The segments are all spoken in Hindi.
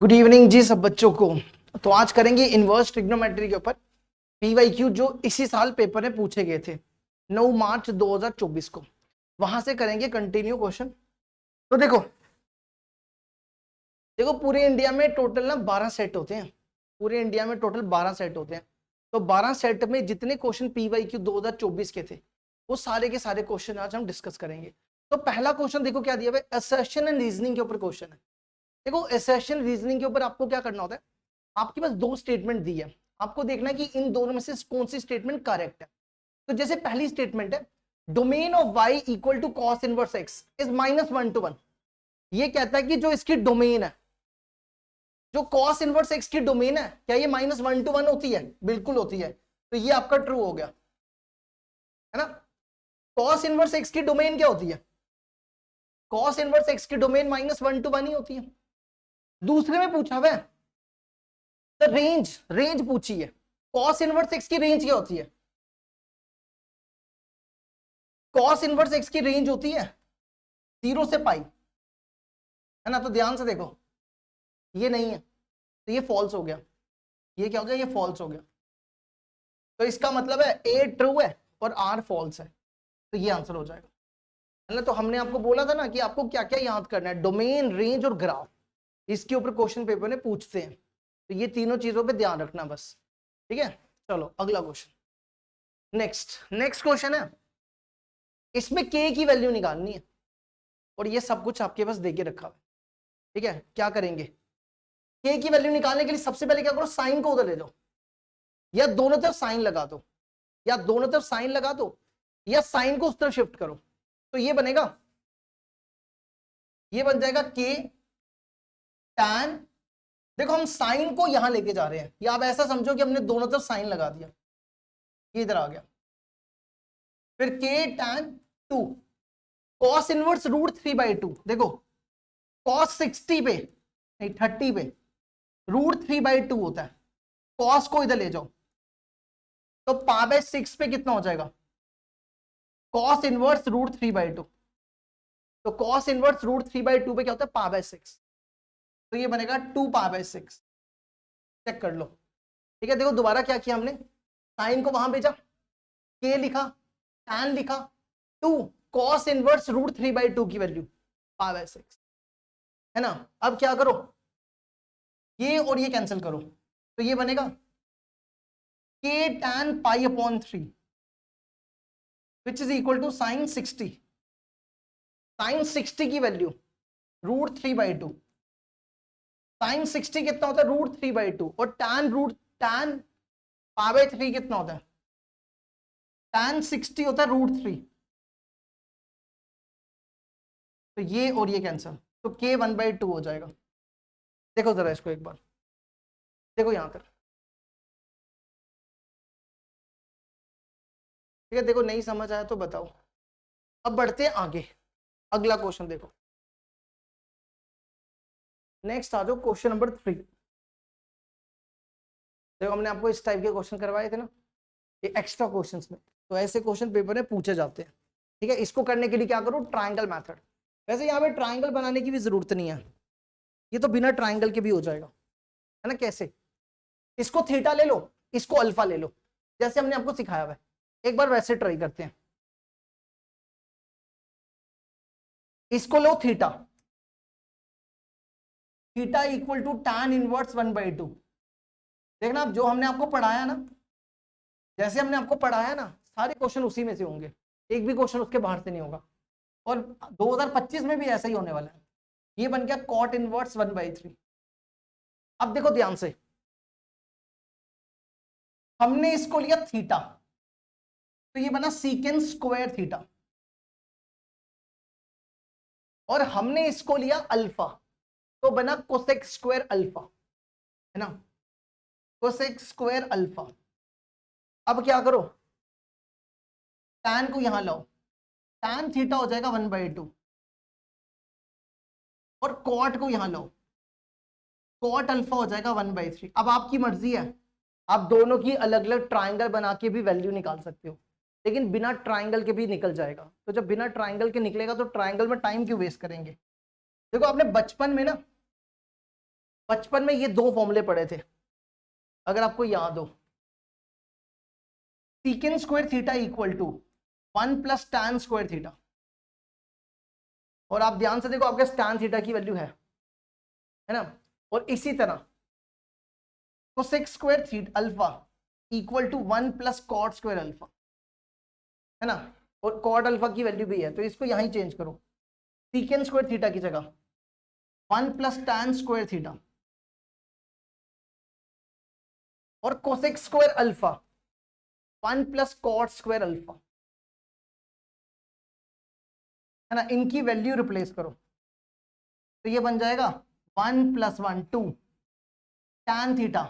गुड इवनिंग जी सब बच्चों को। तो आज करेंगे इनवर्स ट्रिग्नोमेट्री के ऊपर पीवाईक्यू जो इसी साल पेपर में पूछे गए थे 9 मार्च 2024 को। वहां से करेंगे कंटिन्यू क्वेश्चन। तो देखो देखो पूरे इंडिया में टोटल ना 12 सेट होते हैं। पूरे इंडिया में टोटल 12 सेट होते हैं। तो 12 सेट में जितने क्वेश्चन पीवाईक्यू 2024 के थे वो सारे के सारे क्वेश्चन आज हम डिस्कस करेंगे। तो पहला क्वेश्चन देखो क्या दिया हुआ है, असर्शन एंड रीजनिंग के ऊपर क्वेश्चन है। देखो असर्शन रीजनिंग के ऊपर आपको क्या करना होता है, आपके पास दो स्टेटमेंट दी है, आपको देखना है कि इन दोनों में से कौन सी स्टेटमेंट करेक्ट है। तो जैसे पहली स्टेटमेंट है domain of y equal to cos inverse x is -1 to 1। ये कहता है कि जो इसकी डोमेन है, जो कॉस इनवर्स x की डोमेन है, क्या ये -1 to 1 होती है? बिल्कुल होती है। तो ये आपका ट्रू हो गया, है ना। कॉस इनवर्स x की डोमेन क्या होती है? कॉस इनवर्स x की डोमेन -1 to 1 ही होती है। दूसरे में पूछा हुआ है रेंज पूछी है, कॉस इनवर्स एक्स की रेंज क्या होती है? कॉस इनवर्स एक्स की रेंज होती है 0 से पाई, है ना। तो ध्यान से देखो, ये नहीं है तो ये फॉल्स हो गया, ये क्या हो गया, ये फॉल्स हो गया। तो इसका मतलब है ए ट्रू है और आर फॉल्स है, तो ये आंसर हो जाएगा, है ना। तो हमने आपको बोला था ना कि आपको क्या क्या याद करना है, डोमेन, रेंज और ग्राफ, इसके ऊपर क्वेश्चन पेपर में पूछते हैं। तो ये तीनों चीजों पे ध्यान रखना बस, ठीक है। चलो अगला क्वेश्चन, नेक्स्ट क्वेश्चन है, इसमें k की वैल्यू निकालनी है और ये सब कुछ आपके पास देके रखा हुआ है, ठीक है। क्या करेंगे, k की वैल्यू निकालने के लिए सबसे पहले क्या करो, साइन को उधर ले जाओ, या दोनों तरफ साइन लगा दो, या दोनों तरफ साइन लगा दो, या साइन को उस तरफ शिफ्ट करो। तो ये बनेगा, ये बन जाएगा k tan, देखो हम साइन को यहां लेके जा रहे हैं, या आप ऐसा समझो कि हमने दोनों तरफ साइन लगा दिया, ये इधर आ गया। फिर k tan 2 कॉस इनवर्स √3/2। देखो कॉस 60 पे नहीं 30 पे √3/2 होता है, कॉस को इधर ले जाओ तो π/6 पे कितना हो जाएगा, कॉस इनवर्स √3/2। तो कॉस इनवर्स √3/2 पे क्या होता है, π/6। तो ये बनेगा 2π/6। चेक कर लो, ठीक है। देखो दोबारा क्या किया हमने, साइन को वहां भेजा, k लिखा, tan लिखा, 2 कॉस इनवर्स √3/2 की वैल्यू π/6, है ना। अब क्या करो, ये और ये कैंसिल करो, तो ये बनेगा k tan π/3 which is equal to sine 60। Sine 60 की वैल्यू √3/2, साइन 60 कितना होता है, √3/2, और tan π/3 कितना होता है, tan 60 होता है √3। तो ये और ये कैंसिल, तो k 1/2 हो जाएगा। देखो जरा इसको एक बार, देखो यहां पर, ठीक है। देखो नहीं समझ आया तो बताओ। अब बढ़ते हैं आगे, अगला क्वेश्चन देखो, नेक्स्ट आ जाओ क्वेश्चन नंबर 3। देखो हमने आपको इस टाइप के क्वेश्चन करवाए थे ना, ये एक्स्ट्रा क्वेश्चंस में, तो ऐसे क्वेश्चन पेपर में पूछे जाते हैं, ठीक है। इसको करने के लिए क्या करो, ट्रायंगल मेथड। वैसे यहाँ पे ट्रायंगल बनाने की भी जरूरत नहीं है, ये तो बिना ट्रायंगल के भी हो जाएगा, है ना। कैसे, इसको थीटा ले लो, इसको अल्फा ले लो, जैसे हमने आपको सिखाया हुआ है। एक बार वैसे ट्राई करते हैं, इसको लो theta, theta equal to tan inverse 1/2। देखना अब जो हमने आपको पढ़ाया ना, जैसे हमने आपको पढ़ाया ना, सारे क्वेश्चन उसी में से होंगे, एक भी क्वेश्चन उसके बाहर से नहीं होगा। और 2025 में भी ऐसा ही होने वाला है। ये बन गया cot इनवर्स 1/3। अब देखो ध्यान से, हमने इसको लिया थीटा, तो ये बना सीकेंड स्क्वायर थीटा, और हमने इसको लिया अल्फा, तो बना कोसेक स्क्वायर अल्फा, है ना, कोसेक स्क्वायर अल्फा। अब क्या करो, tan को यहां लाओ, tan थीटा हो जाएगा 1/2, और कॉट को यहां लो, कॉट अल्फा हो जाएगा 1/3। अब आपकी मर्जी है, आप दोनों की अलग अलग ट्राइंगल बना के भी वैल्यू निकाल सकते हो, लेकिन बिना ट्राइंगल के भी निकल जाएगा। तो जब बिना ट्राइंगल के निकलेगा तो ट्राइंगल में टाइम क्यों वेस्ट करेंगे। देखो आपने बचपन में ना बचपन में ये दो फॉर्मूले पढ़े थे अगर आपको याद हो, secant square theta equal to 1 plus tan square theta, और आप ध्यान से देखो आपके टैन थीटा की वैल्यू है ना, और इसी तरह cosec square theta alpha equal to 1 plus cot square alpha, है ना, और कॉट अल्फा की वैल्यू भी है, तो इसको यहां चेंज करो, सीकेंड स्क्वायर थीटा की जगह 1 प्लस टैन स्क्वायर थीटा, और cosec square alpha 1 plus cot square alpha, है ना, इनकी वैल्यू रिप्लेस करो, तो ये बन जाएगा 1 प्लस 1 2 टैन थीटा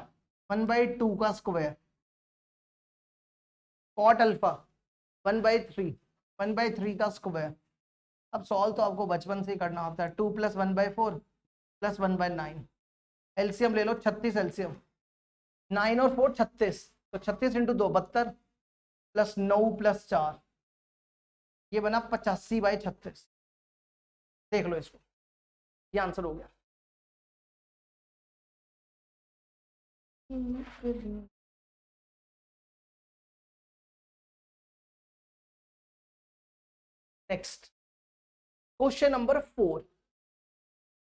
1/2 का स्क्वायर, कॉट अल्फा 1/3 1/3 का स्क्वायर। अब सॉल्व तो आपको बचपन से ही करना होता है, 2 प्लस 1/4 प्लस 1/9, एलसीएम ले लो 36 एलसीएम, 9 और 4 36, तो 36 इंटू 2 72 प्लस 9 प्लस 4, ये बना 85/36। देख लो इसको, ये आंसर हो गया। नेक्स्ट क्वेश्चन नंबर 4,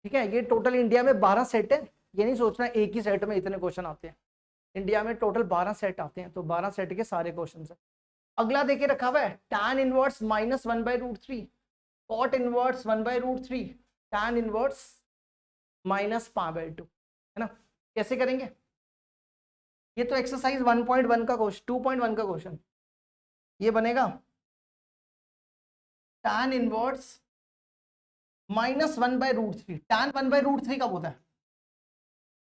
ठीक है, ये टोटल इंडिया में 12 सेट है, ये नहीं सोचना एक ही सेट में इतने क्वेश्चन आते हैं, इंडिया में टोटल 12 सेट आते हैं, तो 12 सेट के सारे क्वेश्चन है। अगला देखे रखा हुआ है tan inverse -1/√3, cot inverse 1/√3, tan inverse -π/2, है ना, कैसे करेंगे? ये तो एक्सरसाइज 1.1 का क्वेश्चन, 2.1 का क्वेश्चन, ये बनेगा tan इनवर्स -1/√3, tan 1/√3 कब होता है?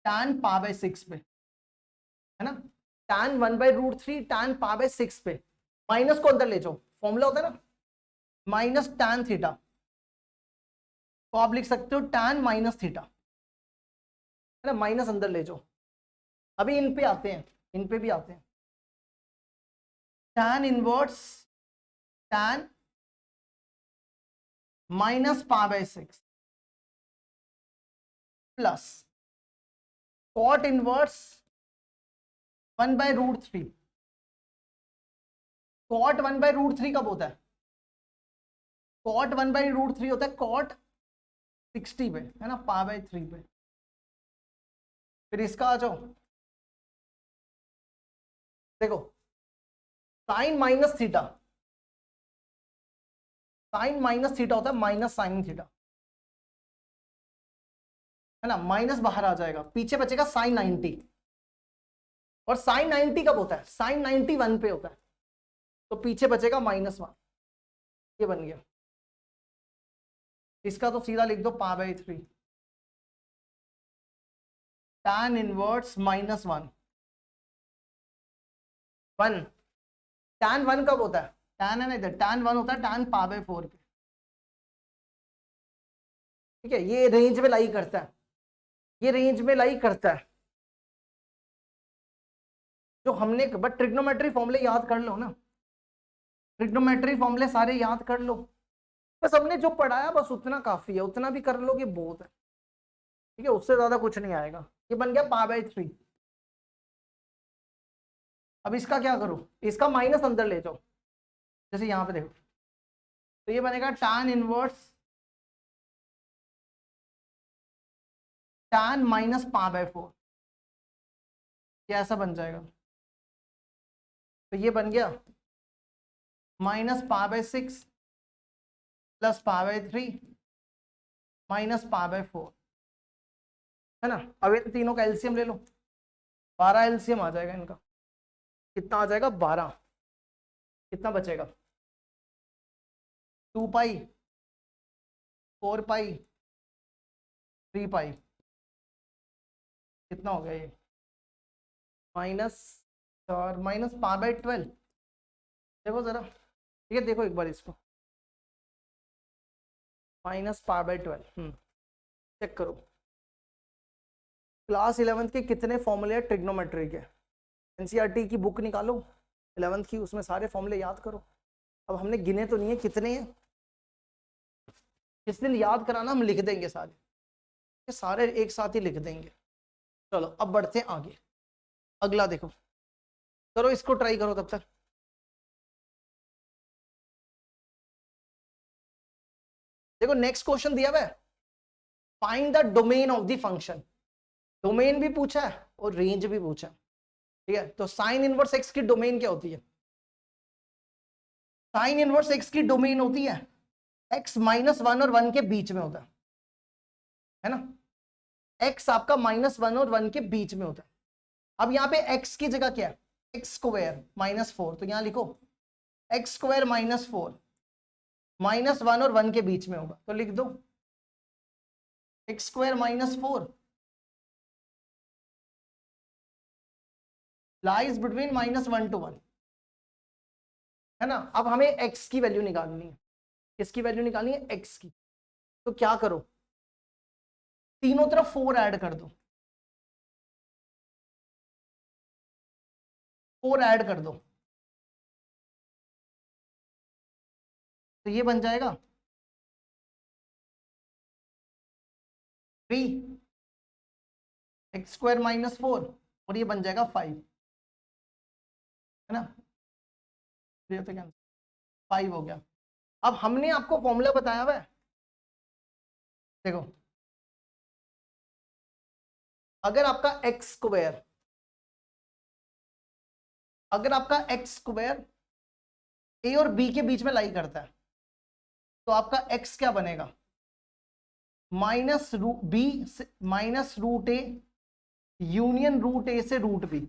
tan π/6 पे, है ना, tan 1/√3 tan π/6 पे, माइनस को अंदर ले जाओ, फॉर्मूला होता है ना माइनस tan थीटा, तो आप लिख सकते हो tan माइनस थीटा, है ना, माइनस अंदर ले जाओ। अभी इन पे आते हैं, इन पे भी आते हैं, tan inverse tan -π/6 plus cot inverse 1/√3, cot 1/√3 कब होता है? कॉट 1/√3 होता है कॉट 60 पे, है ना, π/3 पे। फिर इसका आ जाओ, देखो sine minus theta, sine minus theta होता है माइनस साइन थीटा, है ना, माइनस बाहर आ जाएगा, पीछे बचेगा साइन 90, और साइन 90 कब होता है? साइन 90 1 पे होता है, तो पीछे बचेगा -1, ये बन गया। इसका तो सीधा लिख दो π/3, tan इनवर्स -1 1, tan 1 कब होता है? tan है ना इधर, tan 1 होता है tan π/4 पे, ठीक है, ये रेंज में लाई करता है, ये रेंज में लाई करता है, जो हमने, बट ट्रिग्नोमेट्री फॉर्मूले याद कर लो ना, ट्रिग्नोमेट्री फॉर्मूले सारे याद कर लो, बस हमने जो पढ़ाया बस उतना काफी है, उतना भी कर लोगे बहुत है, ठीक है, उससे ज्यादा कुछ नहीं आएगा। ये बन गया π/3। अब इसका क्या करो, इसका माइनस अंदर ले जाओ, जैसे यहां पे देखो, तो ये बनेगा tan इनवर्स tan -π/4, ये ऐसा बन जाएगा, तो ये बन गया -π/6 प्लस π/3 -π/4, है ना। अब इन तीनों का एलसीएम ले लो, 12 एलसीएम आ जाएगा इनका, कितना आ जाएगा? 12, कितना बचेगा? 2π 4π 3π, कितना हो गया ये? -4 माइनस π/12, देखो जरा, ठीक है, देखो एक बार इसको, -π/12, चेक करो। क्लास 11th के कितने फॉर्मूले हैं ट्रिग्नोमेट्री के? एनसीईआरटी की बुक निकालो 11th की, उसमें सारे फॉर्मूले याद करो। अब हमने गिने तो नहीं है कितने हैं, जिस दिन याद कराना हम लिख देंगे सारे, सारे एक साथ ही लिख देंगे। चलो अब बढ़ते हैं आगे, अगला देखो, करो इसको ट्राई करो तब तक। देखो नेक्स्ट क्वेश्चन दिया हुआ है, find the domain of the function. Domain भी पूछा है और रेंज भी पूछा है, ठीक है। तो साइन इनवर्स एक्स की डोमेन क्या होती है? साइन इनवर्स एक्स की डोमेन होती है एक्स -1 और 1 के बीच में होता है ना, एक्स आपका -1 और 1 के बीच में होता है। अब यहाँ पे एक्स की जगह क्या है? एक्स स्क्वायर -4, तो यहाँ लिखो एक्स स्क्वायर -4 -1 और 1 के बीच में होगा, तो लिख दो x square -4 lies between -1 to 1, है ना। अब हमें एक्स की वैल्यू निकालनी है, किसकी वैल्यू निकालनी है? एक्स की। तो क्या करो, तीनों तरफ 4 ऐड कर दो, 4 ऐड कर दो, तो ये बन जाएगा 3 एक्स स्क्वायर -4 और ये बन जाएगा 5, है ना। ये तो क्या 5 हो गया। अब हमने आपको फॉर्मूला बताया हुआ है, देखो अगर आपका एक्स स्क्वायर, अगर आपका एक्स स्क्वायर ए और बी के बीच में लाई करता है, तो आपका एक्स क्या बनेगा? -√a यूनियन √a से √b।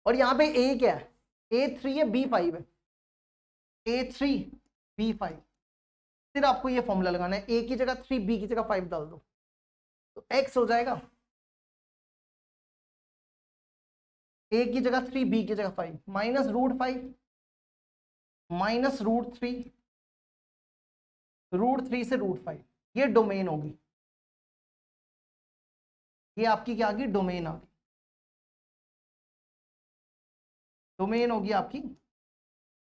और यहां पे ए क्या है? A3 है, B5 है, A3 B5। फिर आपको ये फॉर्मूला लगाना है, ए की जगह 3 बी की जगह 5 डाल दो, तो एक्स हो जाएगा ए की जगह 3 बी की जगह 5 -√5 -√3 √3 से √5, ये डोमेन होगी, ये आपकी क्या आ गई? डोमेन आ गई। डोमेन होगी आपकी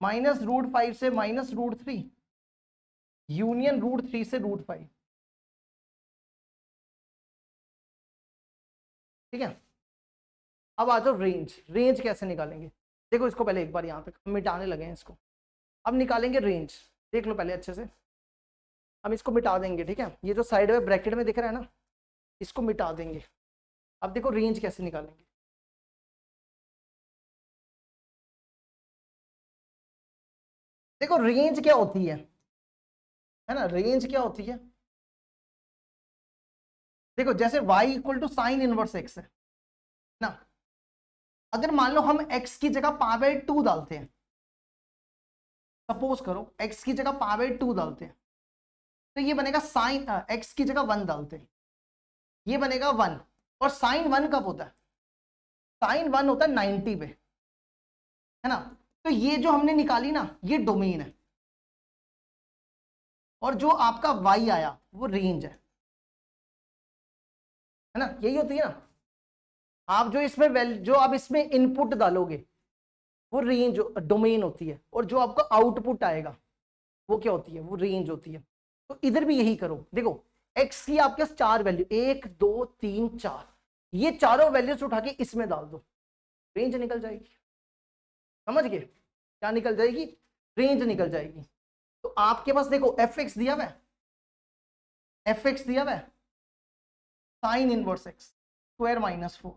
-√5 से -√3 यूनियन √3 से √5, ठीक है। अब आ जाओ रेंज, रेंज कैसे निकालेंगे? देखो इसको पहले एक बार यहाँ पे मिटाने लगे हैं इसको, अब निकालेंगे रेंज। देख लो पहले अच्छे से, हम इसको मिटा देंगे, ठीक है। ये जो साइड में ब्रैकेट में दिख रहा है ना, इसको मिटा देंगे। अब देखो रेंज कैसे निकालेंगे। देखो रेंज क्या होती है ना, रेंज क्या होती है? देखो जैसे y equal to sine inverse x है ना, अगर मान लो हम x की जगह π/2 डालते हैं, सपोज करो x की जगह π/2 डालते हैं, तो ये बनेगा साइन, x की जगह 1 डालते हैं, ये बनेगा 1। और साइन 1 कब होता है? साइन 1 होता है 90 पे, है ना। तो ये जो हमने निकाली ना, ये डोमेन है, और जो आपका y आया वो रेंज है ना, यही होती है ना। आप जो इसमें जो आप इसमें इनपुट डालोगे वो रेंज डोमेन होती है, और जो आपका आउटपुट आएगा वो क्या होती है? वो रेंज होती है। तो इधर भी यही करो, देखो x की आपके 4 वैल्यू 1 2 3 4, ये चारों वैल्यूज उठा के इसमें डाल दो, रेंज निकल जाएगी। समझ गए? क्या निकल जाएगी? रेंज निकल जाएगी। तो आपके पास देखो fx दिया हुआ है, fx दिया हुआ है साइन इनवर्स एक्स स्क्वायर -4,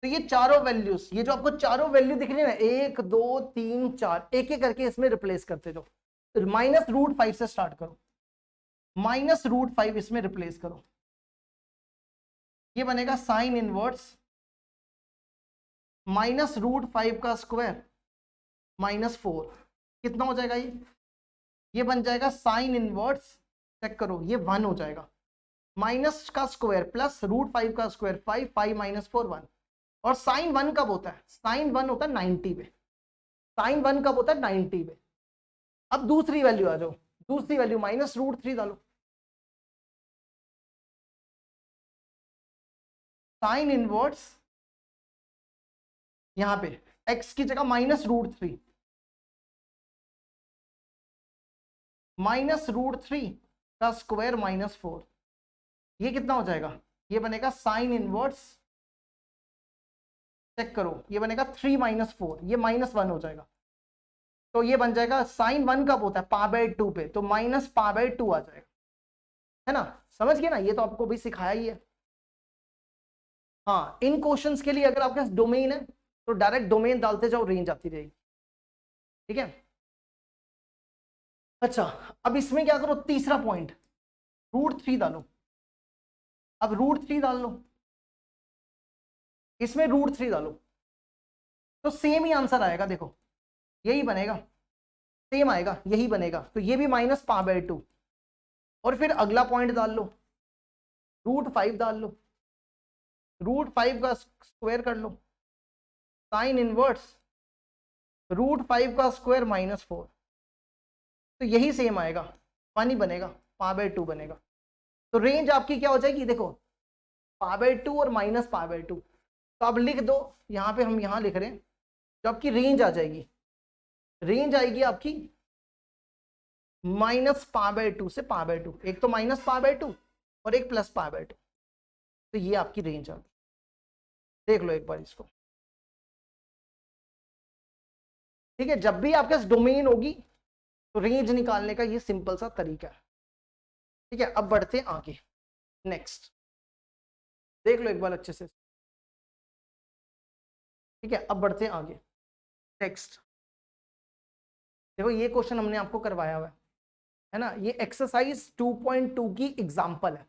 तो ये चारों वैल्यूज, ये जो आपको चारों वैल्यू दिख रही है ना 1 2 3 4, एक एक करके इसमें रिप्लेस करते जाओ। -√5 से स्टार्ट करो, -√5 इसमें रिप्लेस करो, ये बनेगा साइन इनवर्स -√5 का स्क्वायर -4, कितना हो जाएगा ये बन जाएगा साइन इनवर्स, चेक करो ये 1 हो जाएगा, माइनस का स्क्वायर प्लस √5 का स्क्वायर 5 5 -4 1। और साइन 1 कब होता है? साइन 1 होता है 90 पे, साइन 1 कब होता है? 90 पे। अब दूसरी वैल्यू आ जाओ, दूसरी वैल्यू -√3 डालो, साइन इनवर्स यहां पे x की जगह -√3 का स्क्वायर माइनस 4, ये कितना हो जाएगा, ये बनेगा साइन इनवर्स, चेक करो, ये बनेगा 3 माइनस 4, ये -1 हो जाएगा, तो ये बन जाएगा साइन 1 कब होता है, π/2 पे, तो -π/2 आ जाएगा, है ना, समझ गए ना, ये तो आपको भी सिखाया ही है। हाँ, इन क्वेश्चंस के लिए अगर आपके पास डोमेन है तो डायरेक्ट डोमेन डालते जाओ, रेंज आती रहेगी, ठीक है। अच्छा, अब इसमें क्या करो, तीसरा पॉइंट, √3 डालो, अब √3 डाल लो, इसमें √3 डालो, तो सेम ही आंसर आएगा, देखो यही बनेगा, सेम आएगा, यही बनेगा, तो ये भी -π/2, और फिर अगला पॉइंट डाल लो, √5 डाल लो, √5 का स्क्वायर कर लो, साइन इनवर्स √5 का स्क्वायर -4, तो यही सेम आएगा, 1 ही बनेगा, π/2 बनेगा, तो रेंज आपकी क्या हो जाएगी, देखो π/2 और -π/2, तो अब लिख दो, यहाँ पे हम यहाँ लिख रहे हैं, जो आपकी रेंज आ जाएगी, रेंज आएगी आपकी -π/2 से π/2, एक तो -π/2 और एक +π/2, तो ये आपकी रेंज आ गई, देख लो एक बार इसको, ठीक है। जब भी आपके पास डोमेन होगी तो रेंज निकालने का ये सिंपल सा तरीका है, ठीक है। अब बढ़ते हैं आगे, नेक्स्ट देख लो एक बार अच्छे से, ठीक है। अब बढ़ते हैं आगे, नेक्स्ट देखो, ये क्वेश्चन हमने आपको करवाया हुआ है ना, ये एक्सरसाइज 2.2 की एग्जाम्पल है,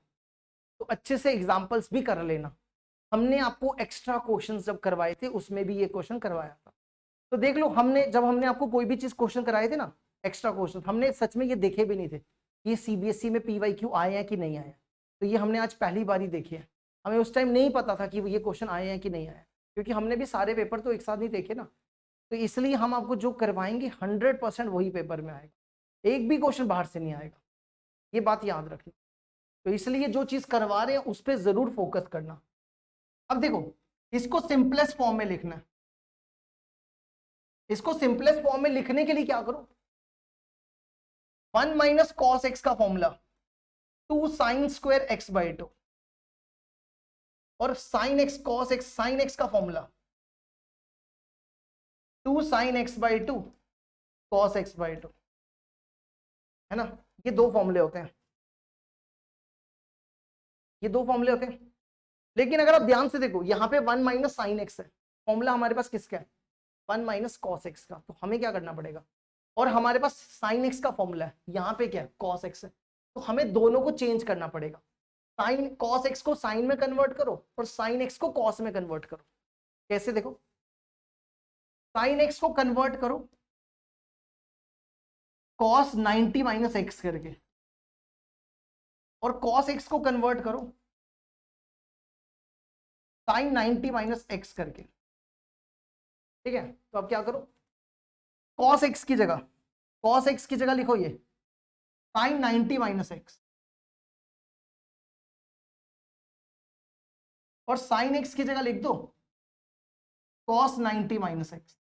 तो अच्छे से एग्जाम्पल्स भी कर लेना, हमने आपको एक्स्ट्रा क्वेश्चंस जब करवाए थे उसमें भी ये क्वेश्चन करवाया था, तो देख लो, जब हमने आपको कोई भी चीज क्वेश्चन कराए थे ना, एक्स्ट्रा क्वेश्चन, हमने सच में ये देखे भी नहीं थे, ये CBSE में PYQ आए हैं कि नहीं आए, तो ये हमने आज पहली बार ही देखे हैं, हमें उस टाइम नहीं पता था कि ये क्वेश्चन आए हैं कि नहीं आए, क्योंकि हमने भी सारे पेपर तो एक साथ नहीं देखे ना, तो इसलिए हम आपको जो करवाएंगे 100% वही पेपर में आएगा, एक भी क्वेश्चन बाहर से नहीं आएगा, ये बात याद रखना, तो इसलिए जो चीज करवा रहे हैं उस पर जरूर फोकस करना। अब देखो, इसको सिंपलेस्ट फॉर्म में लिखना है, इसको सिंपलेस्ट फॉर्म में लिखने के लिए क्या करो, 1 - cos x का फॉर्मूला 2 sin² x/2, और sin x cos x, sin x का formula 2 sin x/2 cos x/2, है ना, ये दो फॉर्मूले होते हैं, ये दो फॉर्मूले होते हैं, लेकिन अगर आप ध्यान से देखो, यहाँ पे 1 - sin x है, फॉर्मूला हमारे पास किसका है, 1 - cos x का, तो हमें क्या करना पड़ेगा, और हमारे पास sin x का फॉर्मूला है, यहाँ पे क्या है, cos x है, तो हमें दोनों को चेंज करना पड़ेगा, sin cos x को sin में कन्वर्ट करो और sin x को cos में कन्वर्ट करो, कैसे, देखो sin x को कन्वर्ट करो cos 90 - x करके, और cos x को कन्वर्ट करो sin 90 - x करके, ठीक है। तो अब क्या करो, cos x की जगह लिखो ये sin 90 - x, और sin x की जगह लिख दो cos 90 - x,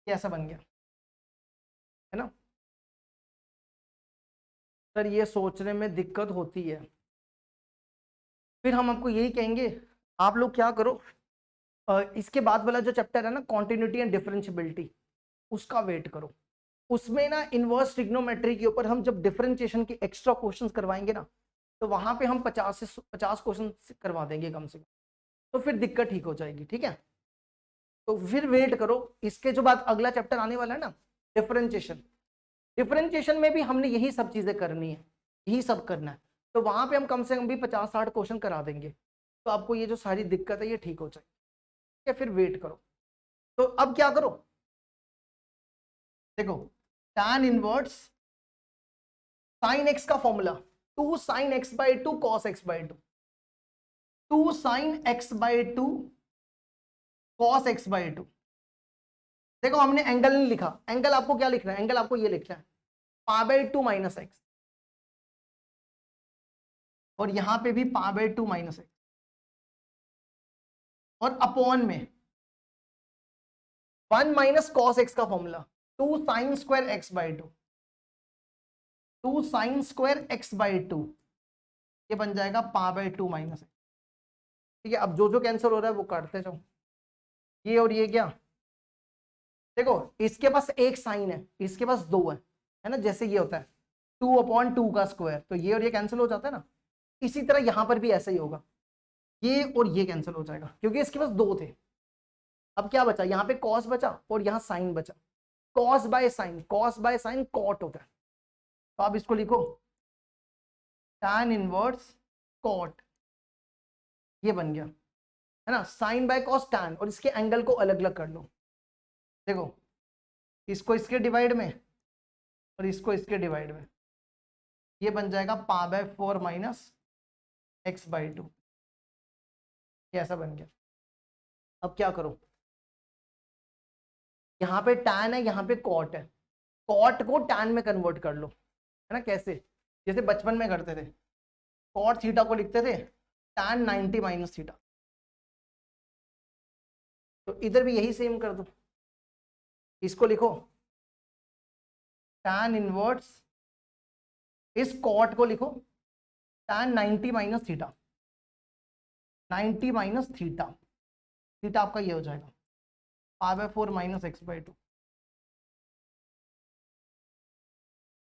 कैसा बन गया, है ना। सर ये सोचने में दिक्कत होती है, फिर हम आपको यही कहेंगे, आप लोग क्या करो, इसके बाद वाला जो चैप्टर है ना, कॉन्टिन्यूटी एंड डिफरेंशियबिलिटी, उसका वेट करो, उसमें ना इनवर्स ट्रिग्नोमेट्री के ऊपर हम जब डिफरेंशिएशन के एक्स्ट्रा क्वेश्चंस करवाएंगे ना, तो वहां पे हम 50 से 50 क्वेश्चन करवा देंगे कम से कम, तो फिर दिक्कत ठीक हो जाएगी, ठीक है। तो फिर वेट करो, इसके जो बाद अगला चैप्टर आने वाला है ना, डिफरेंशिएशन, डिफरेंशिएशन में भी हमने यही सब चीजें करनी है, यही सब करना है, तो वहां पे हम कम से कम भी 50-60 क्वेश्चन करा देंगे, तो आपको ये जो सारी दिक्कत है ये ठीक हो जाएगी, ठीक है। फिर वेट करो, तो अब क्या करो, देखो tan इनवर्स sin x का formula 2 sin x/2 cos x/2, 2 sin x/2 cos x/2, देखो हमने एंगल नहीं लिखा, एंगल आपको क्या लिखना है, एंगल आपको ये लिखना है π/2 - x, और यहां पे भी π/2 - x, और अपॉन में 1 - cos x का formula 2 sine square x by to, 2 sine square x by two, ये बन जाएगा पा बाई टू माइनस। ठीक है, अब जो जो कैंसिल हो रहा है वो काटते जाओ। ये और ये क्या, देखो इसके पास एक साइन है, इसके पास दो है ना, जैसे ये होता है 2/2 का स्क्वायर, तो ये और ये कैंसिल हो जाता है ना। इसी तरह यहां पर भी ऐसा ही होगा, ये और ये कैंसिल हो जाएगा क्योंकि इसके पास दो थे। अब क्या बचा, यहाँ पे कॉस बचा और यहाँ साइन बचा। Cos by sine, cos by sine cot होता है, तो आप इसको लिखो tan इनवर्स कॉट, ये बन गया है ना, साइन बाय कॉस tan, और इसके एंगल को अलग अलग कर लो। देखो इसको इसके डिवाइड में और इसको इसके डिवाइड में, ये बन जाएगा pi by 4 minus x by two, ये ऐसा बन गया। अब क्या करो, यहाँ पे tan है, यहाँ पे कॉट है, कॉट को tan में कन्वर्ट कर लो, है ना। कैसे, जैसे बचपन में करते थे, कॉट थीटा को लिखते थे tan 90 माइनस थीटा, तो इधर भी यही सेम कर दो, इसको लिखो tan इनवर्स, इस कॉट को लिखो tan 90 minus theta, 90 minus theta, theta आपका ये हो जाएगा pi by 4 minus x by to,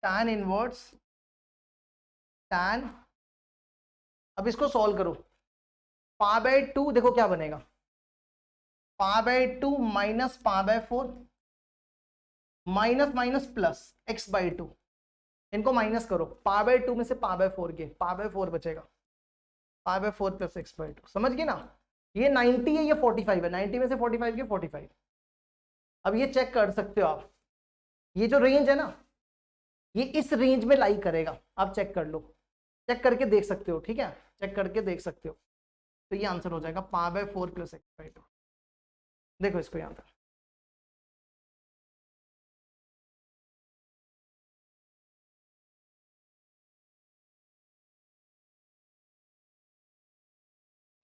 tan inverse tan, अब इसको सॉल्व करो, पा बाय 2 देखो क्या बनेगा, pi by 2 minus pi by 4, minus minus plus x by two, इनको माइनस करो, पा बाय 2 में से पा बाय 4 के, पा बाय 4 बचेगा, pi by 4 plus x by two, समझ गए ना। ये 90 है, ये 45 है, 90 में से 45 के 45। अब ये चेक कर सकते हो आप, ये जो रेंज है ना, ये इस रेंज में लाई करेगा, आप चेक कर लो, चेक करके देख सकते हो, ठीक है, चेक करके देख सकते हो। तो ये आंसर हो जाएगा pi by 4 plus x by two. देखो इसको यहां पर,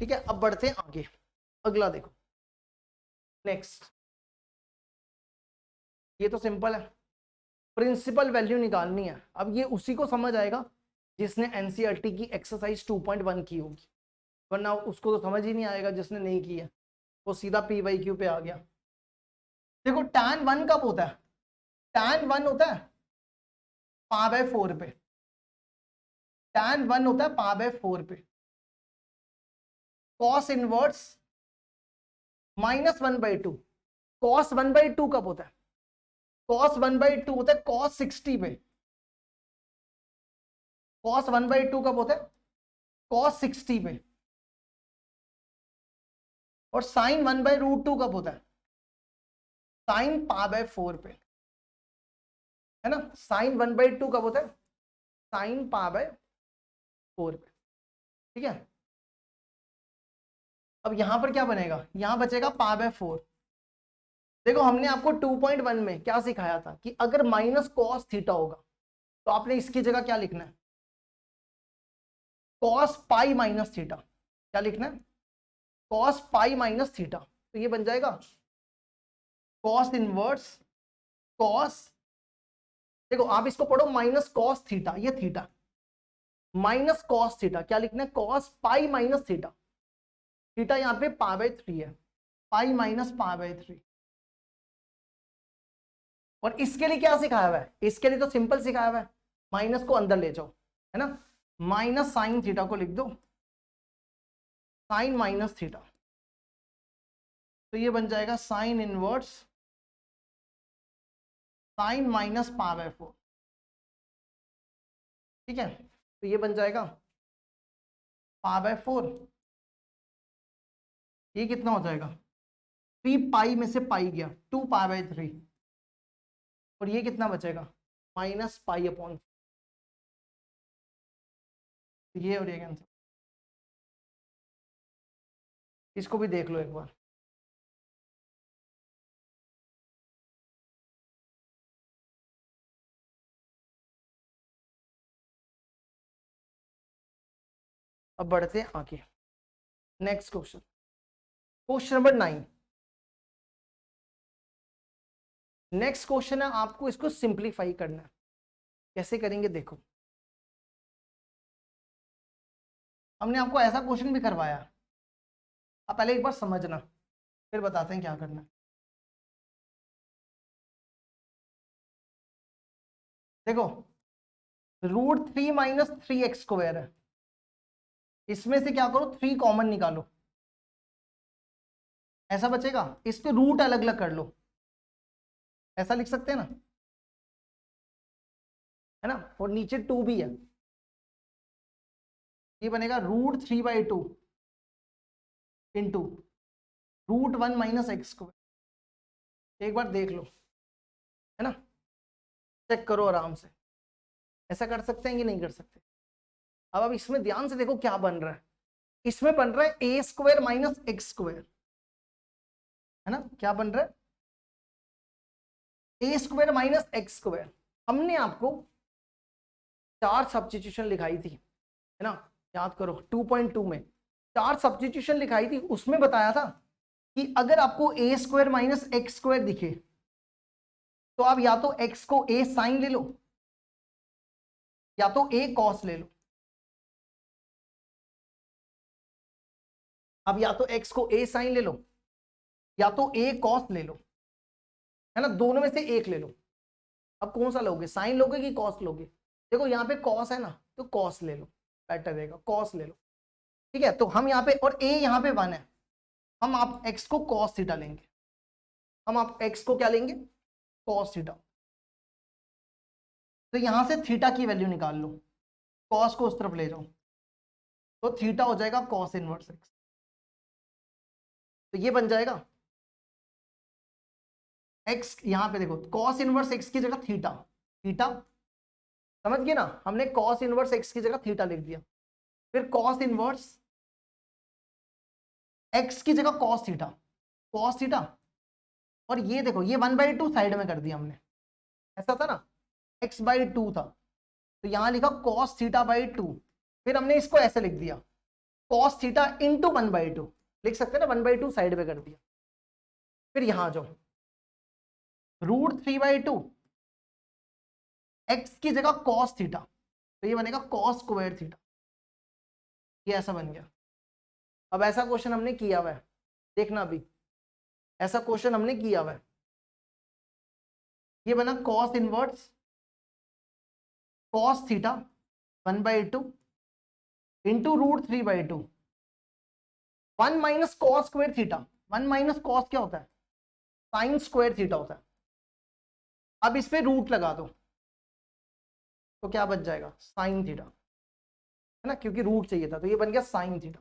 ठीक है। अब बढ़ते हैं आगे, अगला देखो, नेक्स्ट, ये तो सिंपल है, प्रिंसिपल वैल्यू निकालनी है। अब ये उसी को समझ आएगा जिसने एनसीईआरटी की एक्सरसाइज 2.1 की होगी, वरना उसको तो समझ ही नहीं आएगा जिसने नहीं की है, वो सीधा पी वाई क्यू पे आ गया। देखो tan 1 कब होता है, tan 1 होता है पा बाय 4 पे, tan 1 होता है पा बाय 4 पे, कॉस इनवर्स माइनस 1/2, कॉस 1/2 कब होता है, कॉस 1/2 होता है कॉस 60 पे, कॉस 1/2 कब होता है, कॉस 60 पे, और साइन 1/√2 कब होता है, साइन पा बाय 4 पे, है ना। साइन 1/2 कब होता है, साइन पा बाय 4 पे, ठीक है। अब यहां पर क्या बनेगा, यहां बचेगा पा बाय 4। देखो हमने आपको 2.1 में क्या सिखाया था कि अगर माइनस कॉस थीटा होगा तो आपने इसकी जगह क्या लिखना है, कॉस पाई माइनस थीटा, क्या लिखना है, कॉस पाई माइनस थीटा, तो ये बन जाएगा कॉस इनवर्स कॉस, देखो आप इसको पढ़ो माइनस कॉस थीटा, ये थीटा माइनस कॉस थीटा, क्या लिखना है, cos pi minus theta, theta यहाँ पे पा बाय 3 है, पाई माइनस पा बाय 3। और इसके लिए क्या सिखाया हुआ है, इसके लिए तो सिंपल सिखाया हुआ है, माइनस को अंदर ले जाओ, है ना, माइनस साइन थीटा को लिख दो साइन माइनस थीटा, तो ये बन जाएगा sine inverse sine minus pi by 4, ठीक है। तो ये बन जाएगा पा बाय 4, ये कितना हो जाएगा, 3 पाई में से पाई गया 2 पाई बाय 3, और ये कितना बचेगा माइनस पाई अपॉन, ये और ये कैंसिल, इसको भी देख लो एक बार। अब बढ़ते हैं आगे, next question, question number 9, next question है, आपको इसको सिंप्लीफाई करना है। कैसे करेंगे देखो, हमने आपको ऐसा क्वेश्चन भी करवाया, आप पहले एक बार समझना फिर बताते हैं क्या करना है। देखो √3 - 3x² है, इसमें से क्या करो 3 कॉमन निकालो, ऐसा बचेगा। इसके रूट अलग अलग कर लो, ऐसा लिख सकते हैं ना, है ना। और नीचे 2 भी है, ये बनेगा √3/2 इंटू √1 - x²। एक बार देख लो, है ना, चेक करो आराम से, ऐसा कर सकते हैं कि नहीं कर सकते। अब इसमें ध्यान से देखो क्या बन रहा है, इसमें बन रहा है a² - x², है ना। क्या बन रहा है, a² - x²। हमने आपको 4 सब्स्टिट्यूशन लिखाई थी, है ना, याद करो 2.2 में 4 सब्स्टिट्यूशन लिखाई थी, उसमें बताया था कि अगर आपको a² - x² दिखे तो आप या तो x को a साइन ले लो या तो a कॉस ले लो। अब या तो x को a साइन ले लो या तो a कॉस ले लो, है ना, दोनों में से एक ले लो। अब कौन सा लोगे, साइन लोगे कि कॉस लोगे। देखो यहाँ पे कॉस है ना, तो कॉस ले लो, बेटर रहेगा, कॉस ले लो। ठीक है, तो हम यहाँ पे, और a यहाँ पे 1 है, हम आप x को कॉस थीटा लेंगे, हम आप x को क्या लेंगे, कॉस थीटा। तो यहां से थीटा की वैल्यू निकाल लो, कॉस को उस तरफ ले जाओ, तो थीटा हो जाएगा कॉस इनवर्स x। तो ये बन जाएगा x, यहां पे देखो कॉस इनवर्स x की जगह थीटा, थीटा समझ गए ना, हमने कॉस इनवर्स x की जगह थीटा लिख दिया। फिर कॉस इनवर्स x की जगह कॉस थीटा, कॉस थीटा। और ये देखो ये 1/2 साइड में कर दिया हमने, ऐसा था ना, x/2 था, तो यहां लिखा कॉस थीटा/2। फिर हमने इसको ऐसे लिख दिया कॉस थीटा इंटू 1/2, लिख सकते हैं ना, 1/2 साइड में कर दिया। फिर यहां जाओ √3/2 x की जगह कॉस थीटा, तो ये बनेगा cos² थीटा, ये ऐसा बन गया। अब ऐसा क्वेश्चन हमने किया हुआ है, देखना अभी, ऐसा क्वेश्चन हमने किया हुआ है, ये बना cos inverse cos theta 1/2 into √3/2, 1 - cos² theta, 1 - cos क्या होता है, sin² थीटा होता है। अब इस पे रूट लगा दो तो क्या बच जाएगा, साइन थीटा, है ना, क्योंकि रूट चाहिए था, तो ये बन गया साइन थीटा।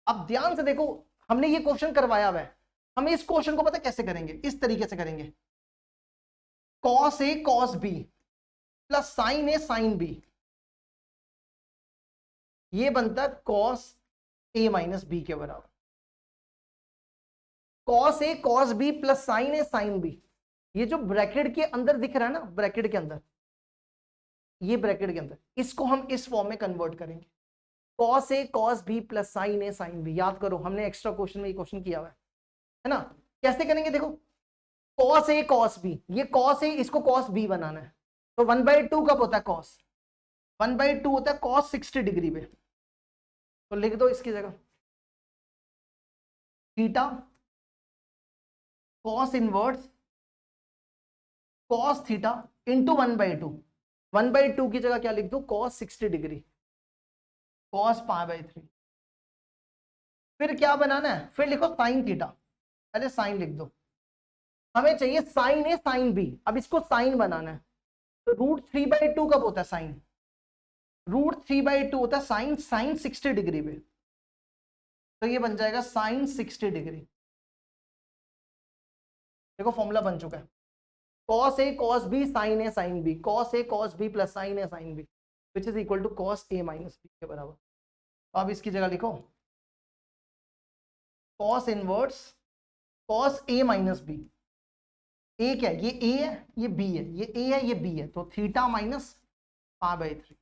अब ध्यान से देखो, हमने ये क्वेश्चन करवाया हुआ है, हम इस क्वेश्चन को पता कैसे करेंगे, इस तरीके से करेंगे, cos A cos B plus sine A sine B, ये बनता है cos A - B के बराबर। cos A cos B plus sine A sine B, ये जो ब्रैकेट के अंदर दिख रहा है ना, ब्रैकेट के अंदर, ये ब्रैकेट के अंदर, इसको हम इस फॉर्म में कन्वर्ट करेंगे, cos A cos B plus sine A sine B। याद करो हमने एक्स्ट्रा क्वेश्चन में ये क्वेश्चन किया हुआ है ना। कैसे करेंगे देखो, cos A cos B, ये cos A, इसको cos B बनाना है, तो 1/2 कब होता है cos, 1/2 होता है cos 60 डिग्री पे, तो लिख दो इसकी जगह theta cos inverse cos theta into 1/2, 1/2 की जगह क्या लिख दो cos 60 डिग्री, cos π/3। फिर क्या बनाना है, फिर लिखो साइन थीटा, पहले साइन लिख दो, हमें चाहिए साइन ए साइन बी, अब इसको साइन बनाना है, तो √3/2 कब होता है साइन, √3/2 होता है साइन, साइन 60 डिग्री पे, तो ये बन जाएगा साइन 60 डिग्री। देखो फॉर्मूला बन चुका है, cos A cos B sin A sin B, cos A cos B plus sin A sin B which is equal to cos A minus B के बराबर। तो अब इसकी जगह लिखो cos inverse cos A minus B, ए क्या है, ये A है ये B है, ये A है ये B है, तो थीटा माइनस π/3,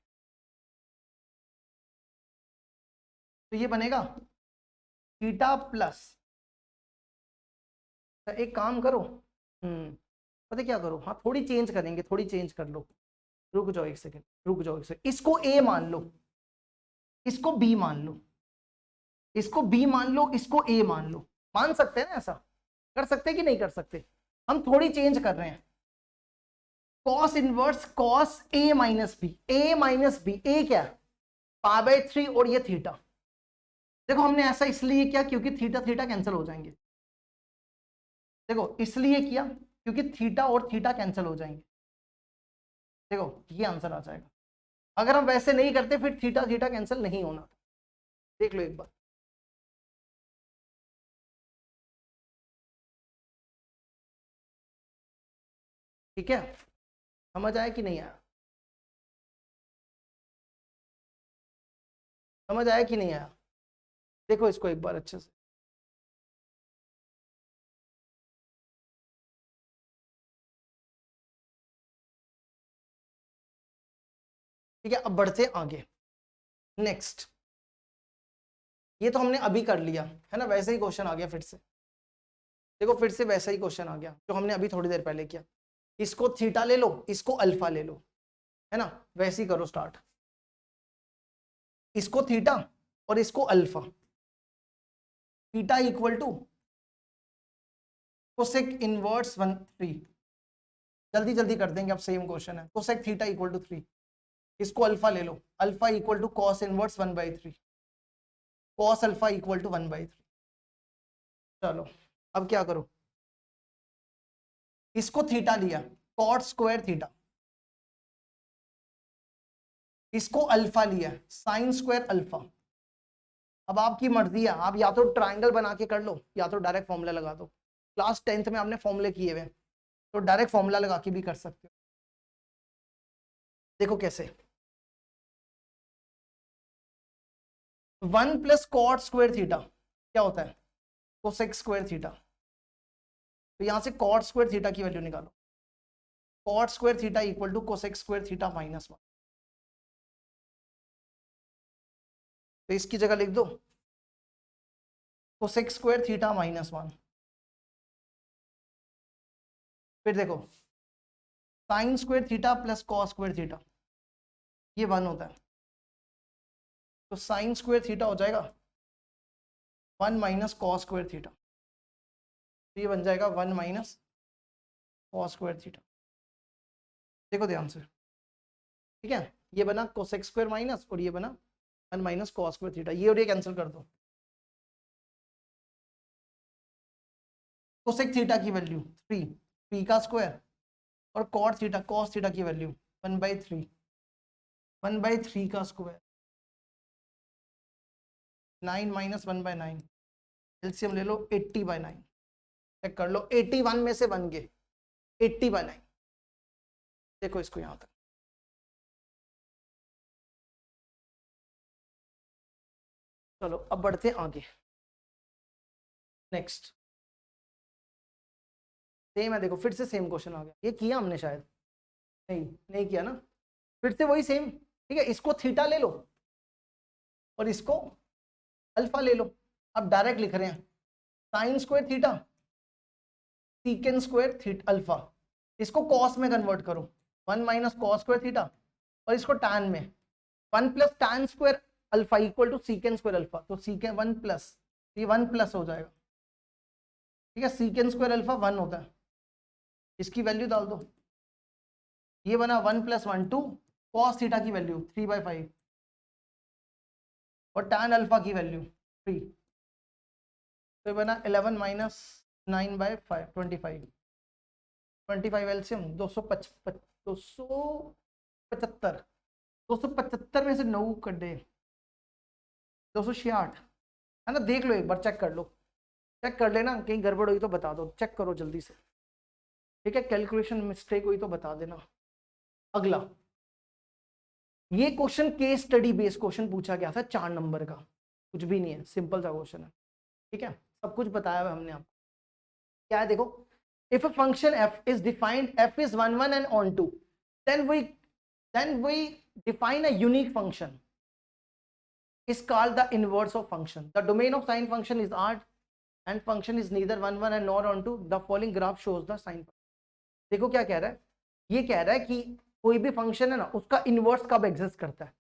तो ये बनेगा थीटा प्लस एक काम करो, पता क्या करो, हाँ थोड़ी चेंज करेंगे, थोड़ी चेंज कर लो, रुक जाओ एक सेकेंड, रुक जाओ एक सेकेंड, इसको ए मान लो, इसको बी मान लो, इसको बी मान लो, इसको ए मान लो, मान सकते हैं ना, ऐसा कर सकते हैं कि नहीं कर सकते? हम थोड़ी चेंज कर रहे हैं, cos inverse cos A minus B, A minus B, ए क्या है π/3 और ये थीटा। देखो हमने ऐसा इसलिए किया क्योंकि थीटा थीटा कैंसिल हो जाएंगे, देखो इसलिए किया क्योंकि थीटा और थीटा कैंसिल हो जाएंगे, देखो ये आंसर आ जाएगा। अगर हम वैसे नहीं करते फिर थीटा थीटा कैंसिल नहीं होना, देख लो एक बार। ठीक है, समझ आया कि नहीं आया? समझ आया कि नहीं आया? देखो इसको एक बार अच्छे से, ठीक है। अब बढ़ते आगे, नेक्स्ट, ये तो हमने अभी कर लिया है ना, वैसे ही क्वेश्चन आ गया फिर से, देखो फिर से वैसा ही क्वेश्चन आ गया जो हमने अभी थोड़ी देर पहले किया। इसको थीटा ले लो, इसको अल्फा ले लो, है ना, वैसे ही करो स्टार्ट, इसको थीटा और इसको alpha, theta equal to cosec inverse 1/3, जल्दी जल्दी कर देंगे, अब सेम क्वेश्चन है, कोसेक थीटा इक्वल टू 3, इसको अल्फा ले लो, alpha equal to cos inverse 1/3, cos alpha equal to 1/3। चलो अब क्या करो, इसको थीटा लिया, कॉट स्क्वायर थीटा, इसको अल्फा लिया, साइन स्क्वायर अल्फा। अब आपकी मर्जी है, आप या तो ट्राइंगल बना के कर लो या तो डायरेक्ट फॉर्मूला लगा दो, क्लास 10th में आपने फॉर्मूले किए हुए, तो डायरेक्ट फॉर्मूला लगा के भी कर सकते हो। देखो कैसे, 1 प्लस कॉट स्क्वायर थीटा क्या होता है, कोसेक स्क्वायर थीटा, तो यहां से कॉट स्क्वायर थीटा की वैल्यू निकालो, cot square theta equal to cosec square theta -1, तो इसकी जगह लिख दो कोसेक स्क्वायर थीटा -1। फिर देखो sine square theta plus cos square theta, ये 1 होता है, तो साइन स्क्वायर थीटा हो जाएगा 1 माइनस कॉस स्क्वायर थीटा, तो ये बन जाएगा 1 माइनस कॉस स्क्वायर थीटा। देखो ध्यान से, ठीक है, ये बना कोसेक स्क्वायर माइनस और ये बना 1 माइनस कॉस स्क्वायर थीटा, ये और ये कैंसिल कर दो, कोसेक थीटा की वैल्यू 3, 3 का स्क्वायर, और कॉट थीटा कॉस थीटा की वैल्यू 1/3, 1/3 का स्क्वायर, 9 माइनस 1/9, एलसीएम ले लो 80/9, चेक कर लो 81 में से बन गए 80/9, देखो इसको यहां तक। चलो अब बढ़ते आगे, नेक्स्ट, सेम है, देखो फिर से सेम क्वेश्चन आ गया, ये किया हमने शायद, नहीं नहीं किया ना, फिर से वही सेम, ठीक है, इसको थीटा ले लो और इसको अल्फा ले लो, अब डायरेक्ट लिख रहे हैं sine square theta सीकेंड square theta alpha, इसको कॉस में कन्वर्ट करो, 1 माइनस कॉस स्क्वायर थीटा, और इसको टैन में 1 plus tan square alpha equal to secant square alpha, तो सीकेंड 1 प्लस, ये 1 प्लस हो जाएगा, ठीक है, सीकेंड स्क्वायर अल्फा 1 होता है, इसकी वैल्यू डाल दो, ये बना 1 प्लस 1 2, कॉस थीटा की वैल्यू 3/5 और टैन अल्फा की वैल्यू 3, तो ये बना 11 माइनस 9/5 25, 25 एलसीएम 275, 275 में से 9 कटे 266, है ना, देख लो एक बार, चेक कर लो, चेक कर लेना, कहीं गड़बड़ हुई तो बता दो, चेक करो जल्दी से, ठीक है, कैलकुलेशन मिस्टेक हुई तो बता देना। अगला, ये question case study based question पूछा गया था 4 नंबर का, कुछ भी नहीं है, सिंपल सा क्वेश्चन है, ठीक है, सब कुछ बताया हुआ हमने आपको, क्या है देखो, if a function f is defined, f is 1 1 and on 2, then we define a unique function is called the inverse of function, the domain of sine function is R, and function is neither 1 1 and nor onto the following graph shows the sine. देखो क्या कह रहा है, ये कह रहा है कि कोई भी फंक्शन है ना उसका इनवर्स कब एग्जिस्ट करता है,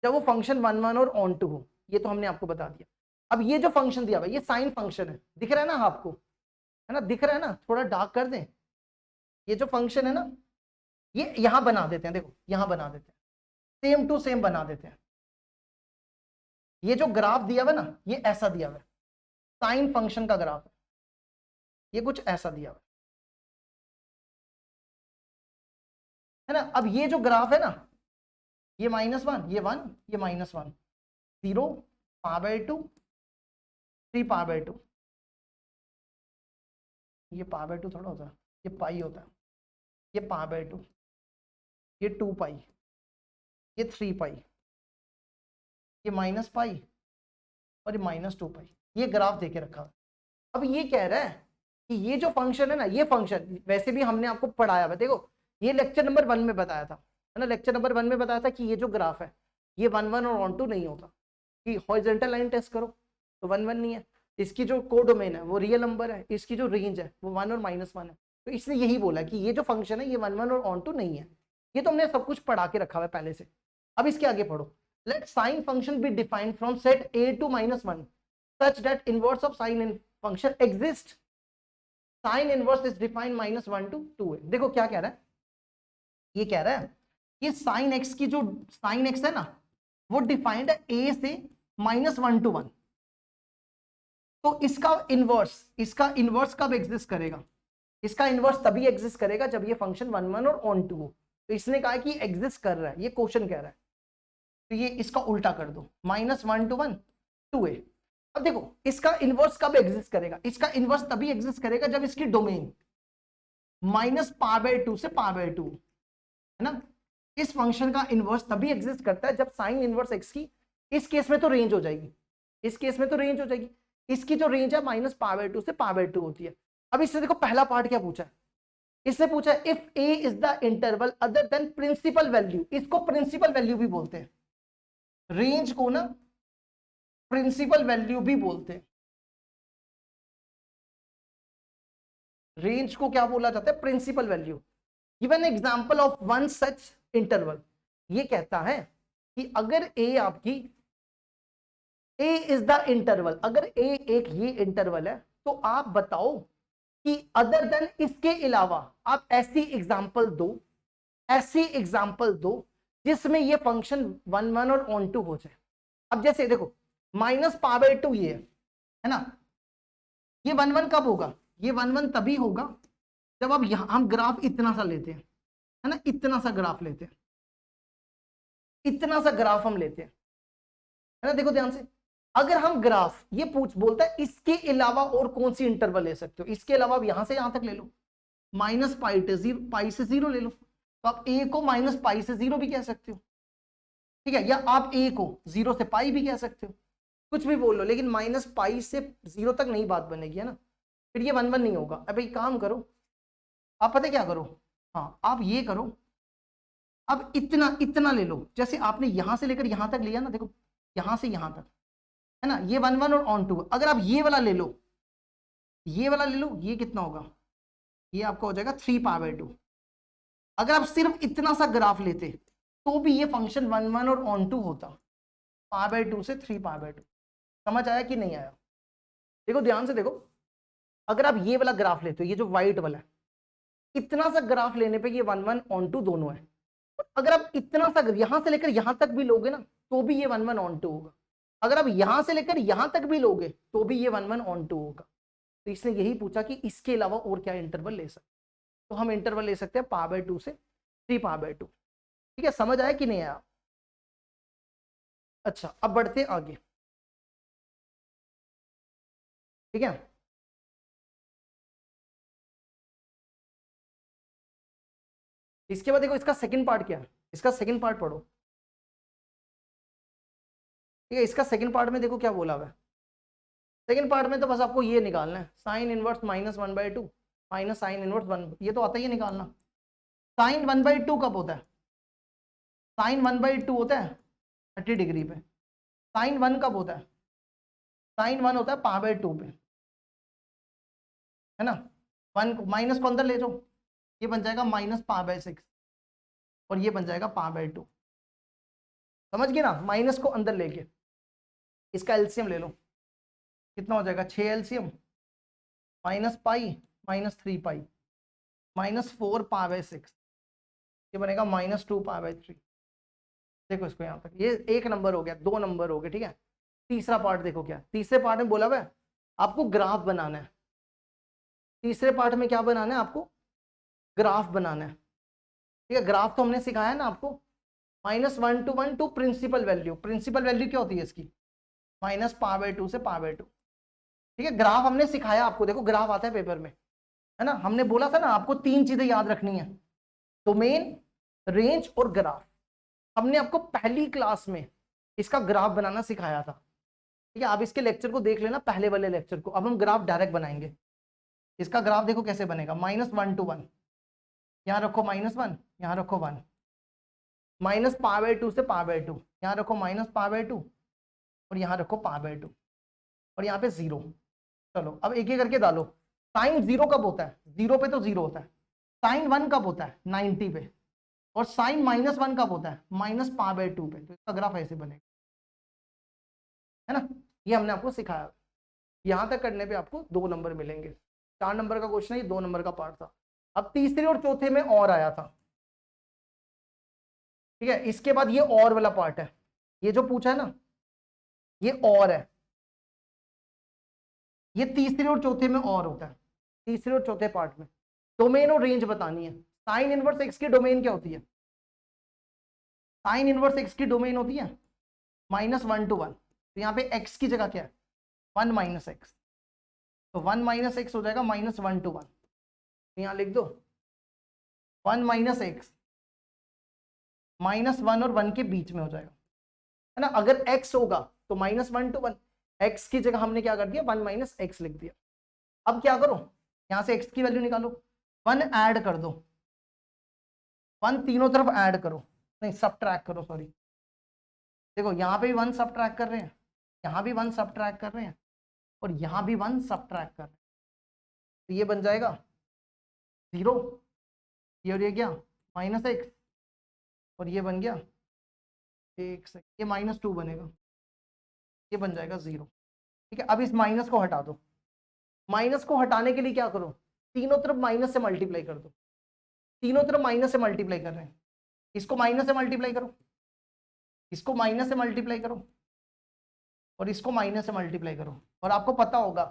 जब वो फंक्शन 1 1 और ऑन टू हो। ये तो हमने आपको बता दिया। अब ये जो फंक्शन दिया हुआ है ये साइन फंक्शन है, दिख रहा है ना आपको, है ना, दिख रहा है ना, थोड़ा डार्क कर दें। ये जो फंक्शन है ना ये यहां बना देते हैं, देखो यहां बना देते हैं, सेम टू सेम बना देते हैं। ये जो ग्राफ दिया हुआ है ना ये ऐसा दिया हुआ है, साइन फंक्शन का ग्राफ है, ये कुछ ऐसा दिया हुआ है ना। अब ये जो ग्राफ है ना ये -1, ये 1, ये -1, 0, π/2, 3π/2, ये π/2 थोड़ा होता है, ये पाई होता है, ये π/2, ये 2π, ये 3π, ये -π और ये -2π, ये ग्राफ देके रखा है। अब ये कह रहा है कि ये जो फंक्शन है ना, ये फंक्शन वैसे भी हमने आपको पढ़ाया हुआ, देखो ये लेक्चर नंबर 1 में बताया था, है ना, लेक्चर नंबर 1 में बताया था कि ये जो ग्राफ है ये 1 1 और ऑन टू नहीं होता, कि हॉरिजॉन्टल लाइन टेस्ट करो तो 1 1 नहीं है, इसकी जो कोडोमेन है वो रियल नंबर है, इसकी जो रेंज है वो 1 और -1 है। तो इसने यही बोला कि ये जो फंक्शन है ये 1 1 और ऑन टू नहीं है। ये तो हमने सब कुछ पढ़ा के रखा हुआ है पहले से। अब इसके आगे पढ़ो, late sine function be defined from set a to -1 such that inverse of sin in function exist, sin inverse is defined -1 to 2a। देखो क्या कह रहा है, ये कह रहा है कि sin x की जो sin x है ना वो डिफाइंड है a से -1 to 1। तो इसका इनवर्स कब एग्जिस्ट करेगा, इसका इनवर्स तभी एग्जिस्ट करेगा जब ये फंक्शन 1 1 और ऑन टू हो। तो इसने कहा कि एग्जिस्ट कर रहा है, ये क्वेश्चन कह रहा है, तो ये इसका उल्टा कर दो, -1 to 1 2a। अब देखो इसका इनवर्स कब एग्जिस्ट करेगा, इसका इनवर्स तभी एग्जिस्ट करेगा जब इसकी डोमेन -π/2 से π/2 है ना। इस फंक्शन का इनवर्स तभी एग्जिस्ट करता है जब साइन इनवर्स x की, इस केस में तो रेंज हो जाएगी, इस केस में तो रेंज हो जाएगी, इसकी जो रेंज है -π/2 से π/2 होती है। अब इससे देखो पहला पार्ट क्या पूछा है, इससे पूछा है if a is the interval other than principal value, इसको प्रिंसिपल वैल्यू भी बोलते हैं, रेंज को ना प्रिंसिपल वैल्यू भी बोलते हैं, रेंज को क्या बोला जाता है, principal value. Given example of one such interval, ये कहता है कि अगर a आपकी a इज द इंटरवल, अगर a एक ये इंटरवल है तो आप बताओ कि अदर देन इसके अलावा आप ऐसी एग्जांपल दो, ऐसी एग्जांपल दो जिसमें ये फंक्शन 1 1 और ऑन टू हो जाए। अब जैसे देखो -π/2 ये है ना, ये 1 1 कब होगा, ये 1 1 तभी होगा जब अब यहां हम ग्राफ इतना सा लेते हैं, है ना, इतना सा ग्राफ लेते हैं, इतना सा ग्राफ हम लेते हैं, है ना। देखो ध्यान से, अगर हम ग्राफ ये बोलता है इसके अलावा और कौन सी इंटरवल ले सकते हो, इसके अलावा आप यहां से यहां तक ले लो, -π से 0 ले लो, तो आप a को -π से 0 भी कह सकते हो, ठीक है, या आप a को 0 से π भी कह सकते हो, कुछ भी बोल लो, लेकिन -π से 0 तक नहीं बात बनेगी, है ना, फिर ये 1 1 नहीं होगा। अब एक काम करो, आप पता क्या करो, हाँ आप ये करो, अब इतना इतना ले लो, जैसे आपने यहां से लेकर यहां तक लिया ना, देखो यहां से यहां तक, है ना, ये 1 1 और ऑन टू। अगर आप ये वाला ले लो, ये वाला ले लो, ये कितना होगा, ये आपका हो जाएगा 3π/2। अगर आप सिर्फ इतना सा ग्राफ लेते तो भी ये फंक्शन 1 1 और ऑन टू होता, π/2 से 3π/2। समझ आया कि नहीं आया, देखो ध्यान से देखो, अगर आप ये वाला ग्राफ लेते हो, ये जो व्हाइट वाला है, इतना सा ग्राफ लेने पे ये 1 1 ऑन टू दोनों है। अगर आप इतना सा यहां से लेकर यहां तक भी लोगे ना तो भी ये 1 1 ऑन टू होगा, अगर आप यहां से लेकर यहां तक भी लोगे तो भी ये 1 1 ऑन टू होगा। तो इसने यही पूछा कि इसके अलावा और क्या इंटरवल ले सकते, तो हम इंटरवल ले सकते हैं π/2 से 3π/2। ठीक है, समझ आया कि नहीं आया। अच्छा अब बढ़ते आगे, ठीक है, इसके बाद देखो इसका सेकंड पार्ट क्या है, इसका सेकंड पार्ट पढ़ो, ठीक है, इसका सेकंड पार्ट में देखो क्या बोला हुआ है। सेकंड पार्ट में तो बस आपको ये निकालना है, sine inverse -1/2 minus sine inverse 1, ये तो आता ही है निकालना। साइन 1/2 कब होता है, साइन 1/2 होता है 30 डिग्री पे। साइन 1 कब होता है, साइन 1 होता है π/2 पे। है ना, 1 माइनस को अंदर ले जाओ, ये बन जाएगा माइनस π/6 और ये बन जाएगा π/2। समझ गए ना, माइनस को अंदर लेके इसका एलसीएम ले लो, कितना हो जाएगा 6 LCM minus pi minus 3 pi minus 4 π/6, ये बनेगा माइनस 2 π/3। देखो इसको यहाँ तक, ये एक नंबर हो गया, 2 नंबर हो गए, ठीक है। तीसरा पार्ट देखो, क्या तीसरे पार्ट में बोला हुआ है आपको ग्राफ बनाना है। तीसरे पार्ट में क्या बनाना है आपको, ग्राफ बनाना है, ठीक है। ग्राफ तो हमने सिखाया ना आपको, -1 to 1 to principal value. Principal value क्या होती है इसकी, माइनस π/2 से π/2, ठीक है। ग्राफ हमने सिखाया आपको, देखो ग्राफ आता है पेपर में, है ना। हमने बोला था ना आपको 3 चीजें याद रखनी है, डोमेन, रेंज और ग्राफ। हमने आपको पहली क्लास में इसका ग्राफ बनाना सिखाया था, ठीक है। आप इसके लेक्चर को देख लेना, पहले वाले लेक्चर को। अब हम ग्राफ डायरेक्ट बनाएंगे। इसका ग्राफ देखो कैसे बनेगा, -1 to 1, यहाँ रखो -1, यहाँ रखो 1, माइनस π/2 से π/2, यहाँ रखो माइनस π/2 और यहाँ रखो π/2 और यहाँ पे 0। चलो अब एक एक करके डालो। साइन 0 कब होता है, 0 पे तो 0 होता है। साइन 1 कब होता है, 90 पे। और साइन -1 कब होता है, माइनस π/2 पे। तो इसका ग्राफ ऐसे बनेगा, है ना। ये हमने आपको सिखाया। यहां तक करने पे आपको 2 नंबर मिलेंगे। 4 नंबर का क्वेश्चन है, ये 2 नंबर का पार्ट था। अब तीसरे और चौथे में और आया था, ठीक है। इसके बाद ये और वाला पार्ट है, ये जो पूछा है ना, ये और है। ये तीसरे और चौथे में और होता है, तीसरे और चौथे पार्ट में। डोमेन और रेंज बतानी है। साइन इनवर्स एक्स की डोमेन क्या होती है, साइन इनवर्स एक्स की डोमेन होती है -1 to 1। तो यहाँ पे x की जगह क्या है, 1 - x। तो 1 - x हो जाएगा -1 to 1। तो यहाँ लिख दो 1 - x, -1 और 1 के बीच में हो जाएगा, है ना। अगर x होगा तो -1 to 1, x की जगह हमने क्या कर दिया, 1 - x लिख दिया। अब क्या करो, यहां से x की वैल्यू निकालो, 1 ऐड कर दो, 1 तीनों तरफ ऐड करो, नहीं सबट्रैक्ट करो, सॉरी। देखो यहाँ पे भी 1 सबट्रैक्ट कर रहे हैं, यहाँ भी 1 सबट्रैक्ट कर रहे हैं और यहाँ भी 1 सबट्रैक्ट कर रहे हैं। तो ये बन जाएगा 0, ये और ये क्या -x और ये बन गया 1, ये -2 बनेगा, ये बन जाएगा 0, ठीक है। अब इस माइनस को हटा दो। माइनस को हटाने के लिए क्या करो, तीनों तरफ माइनस से मल्टीप्लाई कर दो। तीनों तरफ माइनस से मल्टीप्लाई कर रहे हैं, इसको माइनस से मल्टीप्लाई करो, इसको माइनस से मल्टीप्लाई करो और इसको माइनस से मल्टीप्लाई करो। और आपको पता होगा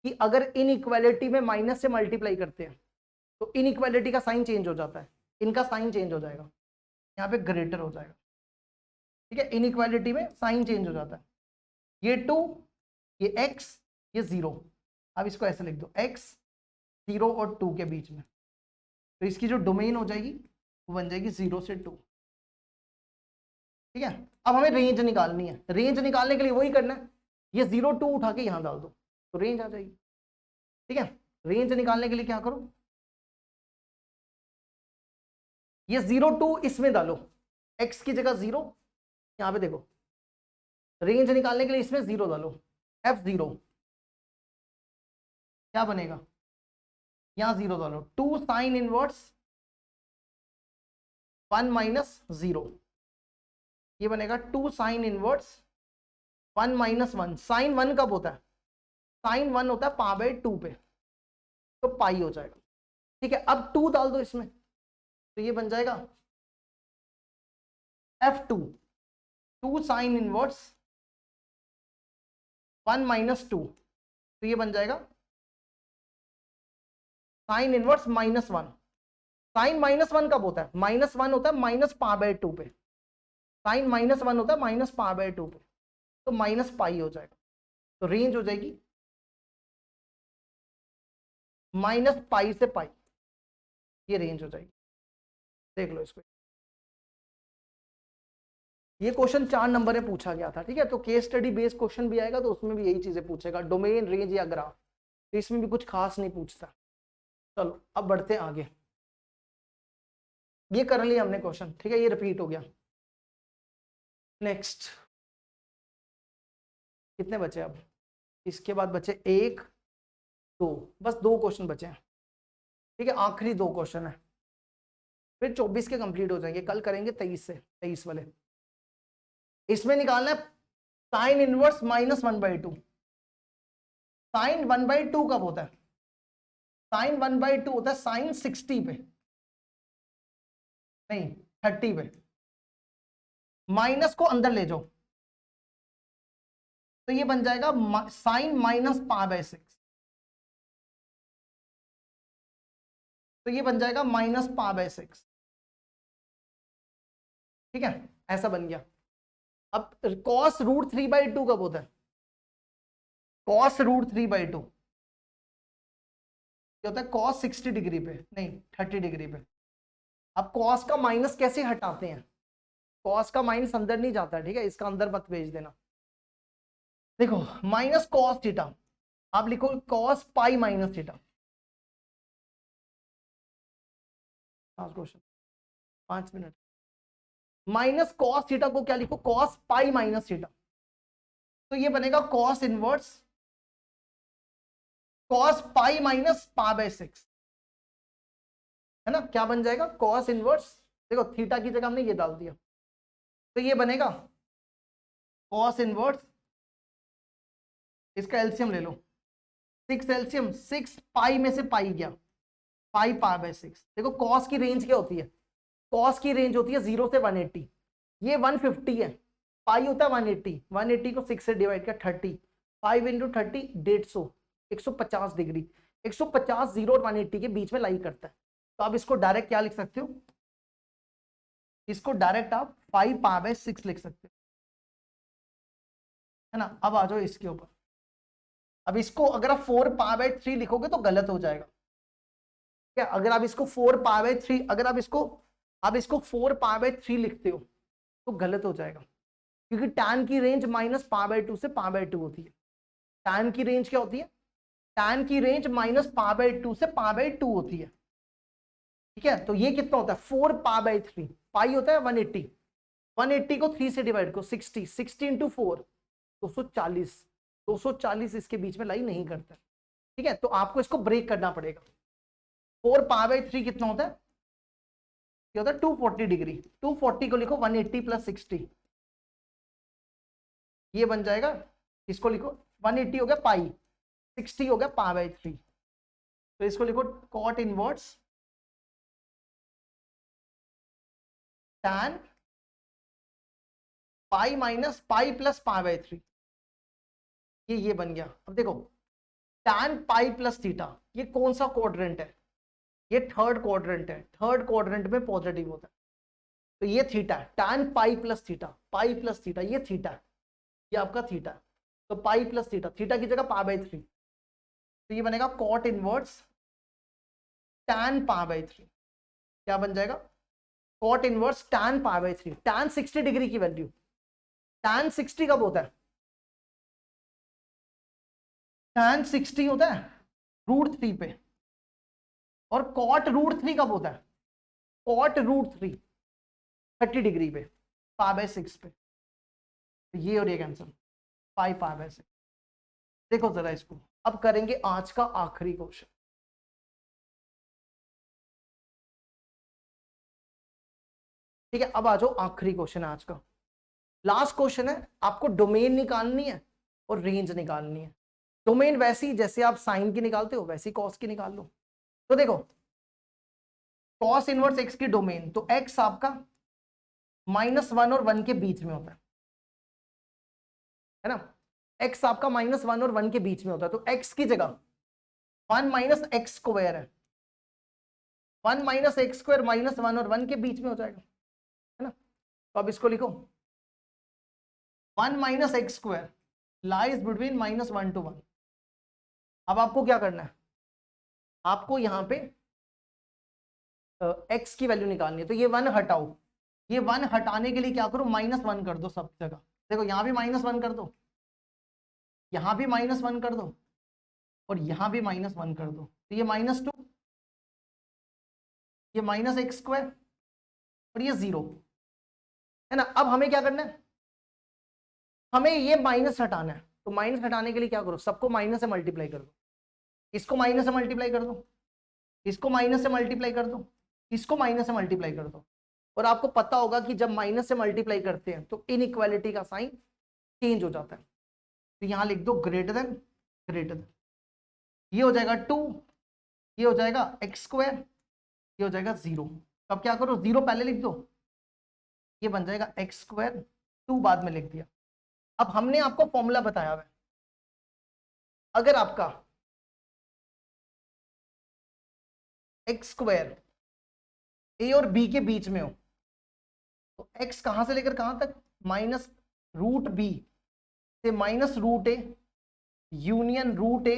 कि अगर इनइक्वालिटी में माइनस से मल्टीप्लाई करते हैं तो इनइक्वालिटी का साइन चेंज हो जाता है, इनका साइन चेंज हो जाएगा, यहाँ पे ग्रेटर हो जाएगा, ठीक है। इनइक्वालिटी में साइन चेंज हो जाता है, ये 2, ये x, ये 0। अब इसको ऐसे लिख दो, x 0 और 2 के बीच में। तो इसकी जो डोमेन हो जाएगी वो बन जाएगी 0 से 2, ठीक है। अब हमें रेंज निकालनी है। रेंज निकालने के लिए वही करना है, ये 0 2 उठा के यहां डाल दो तो रेंज आ जाएगी, ठीक है। रेंज निकालने के लिए क्या करो, ये 0 2 इसमें डालो, x की जगह 0, यहां पे देखो। रेंज निकालने के लिए इसमें 0 डालो, f0 क्या बनेगा, यहां 0 डालो, 2 साइन इनवर्स 1 - 0, ये बनेगा 2 साइन इनवर्स 1 - 1। साइन 1 कब होता है, साइन 1 होता है π/2 पे, तो पाई हो जाएगा, ठीक है। अब 2 डाल दो इसमें, तो ये बन जाएगा f2, 2 साइन इनवर्स 1 - 2, तो ये बन जाएगा साइन इनवर्स -1। साइन -1 कब होता है, -1 होता है माइनस π/2 पे। साइन -1 होता है माइनस π/2 पे, तो माइनस पाई हो जाएगा। तो रेंज हो जाएगी -π से पाई, ये रेंज हो जाएगी। देख लो इसको, ये क्वेश्चन 4 नंबर में पूछा गया था, ठीक है। तो केस स्टडी बेस्ड क्वेश्चन भी आएगा तो उसमें भी यही चीजें पूछेगा, डोमेन, रेंज या ग्राफ। तो इसमें भी कुछ खास नहीं पूछता। चलो अब बढ़ते हैं आगे। ये कर लिया हमने क्वेश्चन, ठीक है, ये रिपीट हो गया। नेक्स्ट कितने बचे अब, इसके बाद बचे 1 2, बस 2 क्वेश्चन बचे हैं, ठीक है, आखिरी 2 क्वेश्चन है, फिर 24 के कंप्लीट हो जाएंगे, कल करेंगे 23 से, 23 वाले। इसमें निकालना है साइन इनवर्स -1/2। साइन 1/2 कब होता है? साइन 1/2 होता है साइन 60 पे, नहीं 30 पे। माइनस को अंदर ले जाओ तो ये बन जाएगा साइन -π/6, तो ये बन जाएगा -π/6, ठीक है, ऐसा बन गया। अब cos √3/2 कब होता है? cos √3/2 क्या होता है? cos 60 डिग्री पे, नहीं 30 डिग्री पे। अब cos का माइनस कैसे हटाते हैं? cos का माइनस अंदर नहीं जाता, ठीक है, इसका अंदर मत भेज देना। देखो -cos थीटा, आप लिखो cos π - theta. Question 5 minute. -cos theta को क्या लिखो? cos π - थीटा, तो ये बनेगा cos इनवर्स cos π - π/6, है ना, क्या बन जाएगा? cos इनवर्स, देखो थीटा की जगह हमने ये डाल दिया, तो ये बनेगा cos इनवर्स, इसका एलसीएम ले लो, 6 एलसीएम 6 पाई में से पाई गया, पाई π/6। देखो cos की रेंज क्या होती है? cos की रेंज होती है 0 से 180, ये 150 है, पाई होता है 180, 180 को 6 से डिवाइड कर 30, 5 × 30 150, 150 डिग्री, 150 0 और 180 के बीच में लाई करता है। तो आप इसको डायरेक्ट क्या लिख सकते हो? इसको डायरेक्ट आप 5 π/6 लिख सकते हो, है ना। अब आ जाओ इसके ऊपर। अब इसको अगर आप 4 π/3 लिखोगे तो गलत हो जाएगा, क्या? अगर आप इसको 4 π/3, अगर आप इसको 4 π/3 लिखते हो तो गलत हो जाएगा, क्योंकि tan की रेंज -π/2 से π/2 होती है। tan की रेंज क्या होती है? tan की रेंज -π/2 से π/2 होती है, ठीक है। तो ये कितना होता है? 4 π/3, पाई होता है 180, 180 को 3 से डिवाइड करो 60, 60 × 4 240, 240 इसके बीच में लाई नहीं करता, ठीक है। तो आपको इसको ब्रेक करना पड़ेगा। 4 π/3 कितना होता है? क्या होता है? 240 डिग्री। 240 को लिखो 180 + 60, ये बन जाएगा, इसको लिखो 180 हो गया पाई, 60 हो गया π/3, तो इसको लिखो cot इनवर्स tan पाई - पाई + π/3, ये बन गया। अब देखो tan पाई + थीटा, ये कौन सा क्वाड्रेंट है? ये थर्ड क्वाड्रेंट है, थर्ड क्वाड्रेंट में पॉजिटिव होता है, तो ये थीटा है, tan पाई + थीटा, पाई + थीटा, ये थीटा है, ये आपका थीटा है, तो पाई + थीटा, थीटा की जगह π/3, तो ये बनेगा cot इनवर्स tan π/3, क्या बन जाएगा? cot inverse tan π/3, tan 60 degree की वैल्यू, tan 60 कब होता है? tan 60 होता है √3 पे, और cot √3 कब होता है? cot √3 30 डिग्री पे, π/6 पे, ये और एक आंसर 5 π/6। देखो जरा इसको, अब करेंगे आज का आखिरी क्वेश्चन, ठीक है। अब आ जाओ, आखिरी क्वेश्चन है आज का, लास्ट क्वेश्चन है। आपको डोमेन निकालनी है और रेंज निकालनी है। डोमेन वैसी जैसे आप साइन की निकालते हो वैसी कॉस की निकाल लो। तो देखो कॉस इनवर्स एक्स की डोमेन, तो एक्स आपका -1 और 1 के बीच में होता है ना, एक्स आपका -1 और 1 के बीच में होता है, तो एक्स की जगह 1 - x² है, 1 - x² -1 और 1 के बीच में हो जाएगा, है ना। तो अब इसको लिखो 1 - x² लाइज बिटवीन -1 to 1। अब आपको क्या करना है? आपको यहां पे x की वैल्यू निकालनी है, तो ये 1 हटाओ, ये 1 हटाने के लिए क्या करो? -1 कर दो सब जगह। देखो यहां भी -1 कर दो, यहां भी -1 कर दो, और यहां भी -1 कर दो, तो ये -2, ये -x² और ये 0, है ना। अब हमें क्या करना है? हमें ये माइनस हटाना है, तो माइनस हटाने के लिए क्या करो? सबको माइनस से मल्टीप्लाई कर दो, इसको माइनस से मल्टीप्लाई कर दो, इसको माइनस से मल्टीप्लाई कर दो, इसको माइनस से मल्टीप्लाई कर दो। और आपको पता होगा कि जब माइनस से मल्टीप्लाई करते हैं तो इनइक्वालिटी का साइन चेंज हो जाता है। तो यहां लिख दो ग्रेटर देन, ग्रेटर देन, ये हो जाएगा 2, ये हो जाएगा एक्स स्क्वायर, ये हो जाएगा 0। अब क्या करो, 0 पहले लिख दो, ये बन जाएगा एक्स स्क्वायर, 2 बाद में लिख दिया। अब हमने आपको फॉर्मूला बताया हुआ है, अगर आपका एक्स स्क्वायर ए और बी के बीच में हो तो एक्स कहां से लेकर कहां तक, माइनस रूट बी से minus root A union root A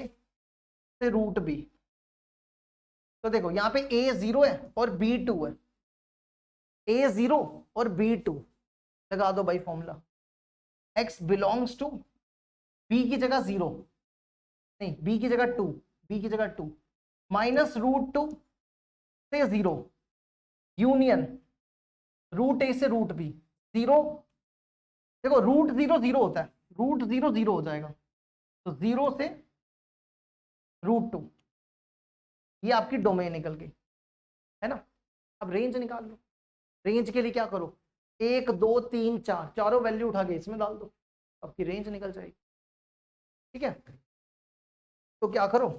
से रूट बी। तो देखो यहां पे ए 0 है और बी 2 है, ए 0 और बी 2, लगा दो भाई formula, x belongs to b की जगह 0, नहीं b की जगह 2, b की जगह 2 माइनस रूट 2 से 0 यूनियन रूट ए से रूट बी 0। देखो रूट 0 0 होता है, रूट 0 0 हो जाएगा, तो 0 से रूट 2, ये आपकी डोमेन निकल गई है ना। अब रेंज निकाल लो, रेंज के लिए क्या करो, 1 2 3 4 चारों वैल्यू उठा के इसमें डाल दो, आपकी रेंज निकल जाएगी। ठीक है, तो क्या करो,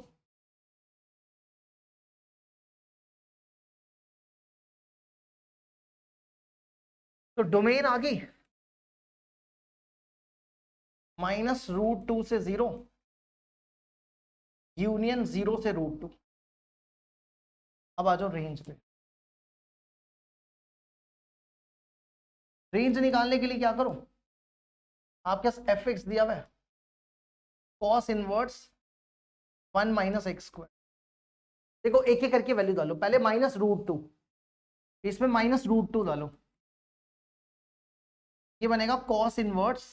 तो डोमेन आ गई माइनस रूट 2 से 0 यूनियन 0 से रूट 2। अब आ जाओ रेंज पे, रेंज निकालने के लिए क्या करो, आपके पास एफ एक्स दिया हुआ है, cos inverse 1 minus x square. देखो एक एक करके वैल्यू डालो, पहले माइनस रूट 2, इसमें माइनस रूट 2 डालो, ये बनेगा कॉस इनवर्स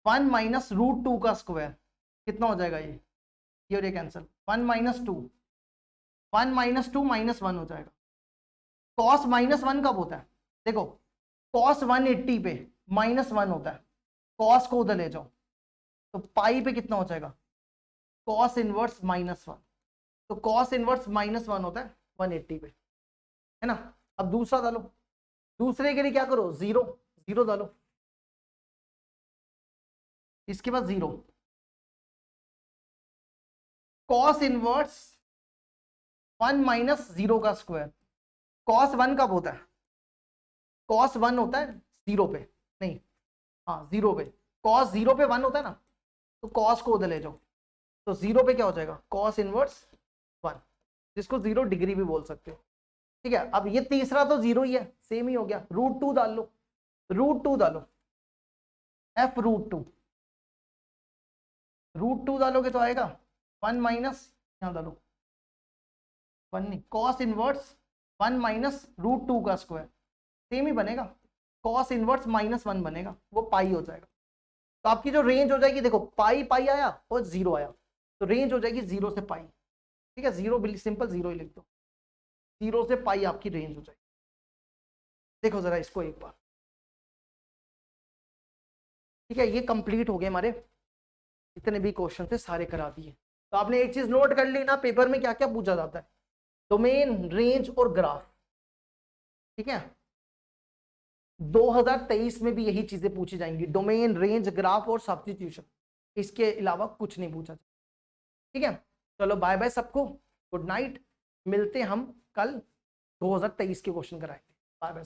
1 माइनस रूट 2 का स्क्वायर, कितना हो जाएगा ये और ये कैंसिल, 1 माइनस 2, 1 माइनस 2 माइनस 1 हो जाएगा। कॉस माइनस 1 कब होता है, देखो कॉस 180 पे माइनस 1 होता है, कॉस को उधर ले जाओ तो पाई पे कितना हो जाएगा, कॉस इनवर्स माइनस 1, तो कॉस इनवर्स माइनस 1 होता है 180 पे, है ना। अब दूसरा डालो, दूसरे के लिए क्या करो, 0 0 डालो, इसके बाद 0, कॉस इनवर्स 1 माइनस 0 का स्क्वायर, कॉस 1 कब होता है, कॉस 1 होता है 0 पे, नहीं हाँ 0 पे, कॉस 0 पे 1 होता है ना, तो कॉस को उधर ले जाओ, तो 0 पे क्या हो जाएगा, कॉस इनवर्स 1, जिसको 0 डिग्री भी बोल सकते हो। ठीक है, अब ये तीसरा तो 0 ही है, सेम ही हो गया, रूट 2 डाल लो, रूट 2 डालो, एफ रूट 2, रूट 2 डालोगे तो आएगा 1 माइनस, यहाँ डालो 1 नहीं, कॉस इनवर्स 1 माइनस रूट 2 का स्क्वायर, सेम ही बनेगा, कॉस इनवर्स माइनस 1 बनेगा, वो पाई हो जाएगा। तो आपकी जो रेंज हो जाएगी, देखो पाई पाई आया और 0 आया, तो रेंज हो जाएगी 0 से पाई। ठीक है, 0 सिंपल 0 ही लिख दो, 0 से पाई आपकी रेंज हो जाएगी। देखो जरा इसको एक बार, ठीक है, ये कंप्लीट हो गए हमारे, जितने भी क्वेश्चन थे सारे करा दिए। तो आपने एक चीज नोट कर ली ना, पेपर में क्या क्या पूछा जाता है, डोमेन, रेंज और ग्राफ। ठीक है, 2023 में भी यही चीजें पूछी जाएंगी, डोमेन, रेंज, ग्राफ और सब्स्टिट्यूशन, इसके अलावा कुछ नहीं पूछा जाए। ठीक है, चलो बाय बाय सबको, गुड नाइट, मिलते हम कल 2023 के क्वेश्चन कराएंगे, बाय बाय।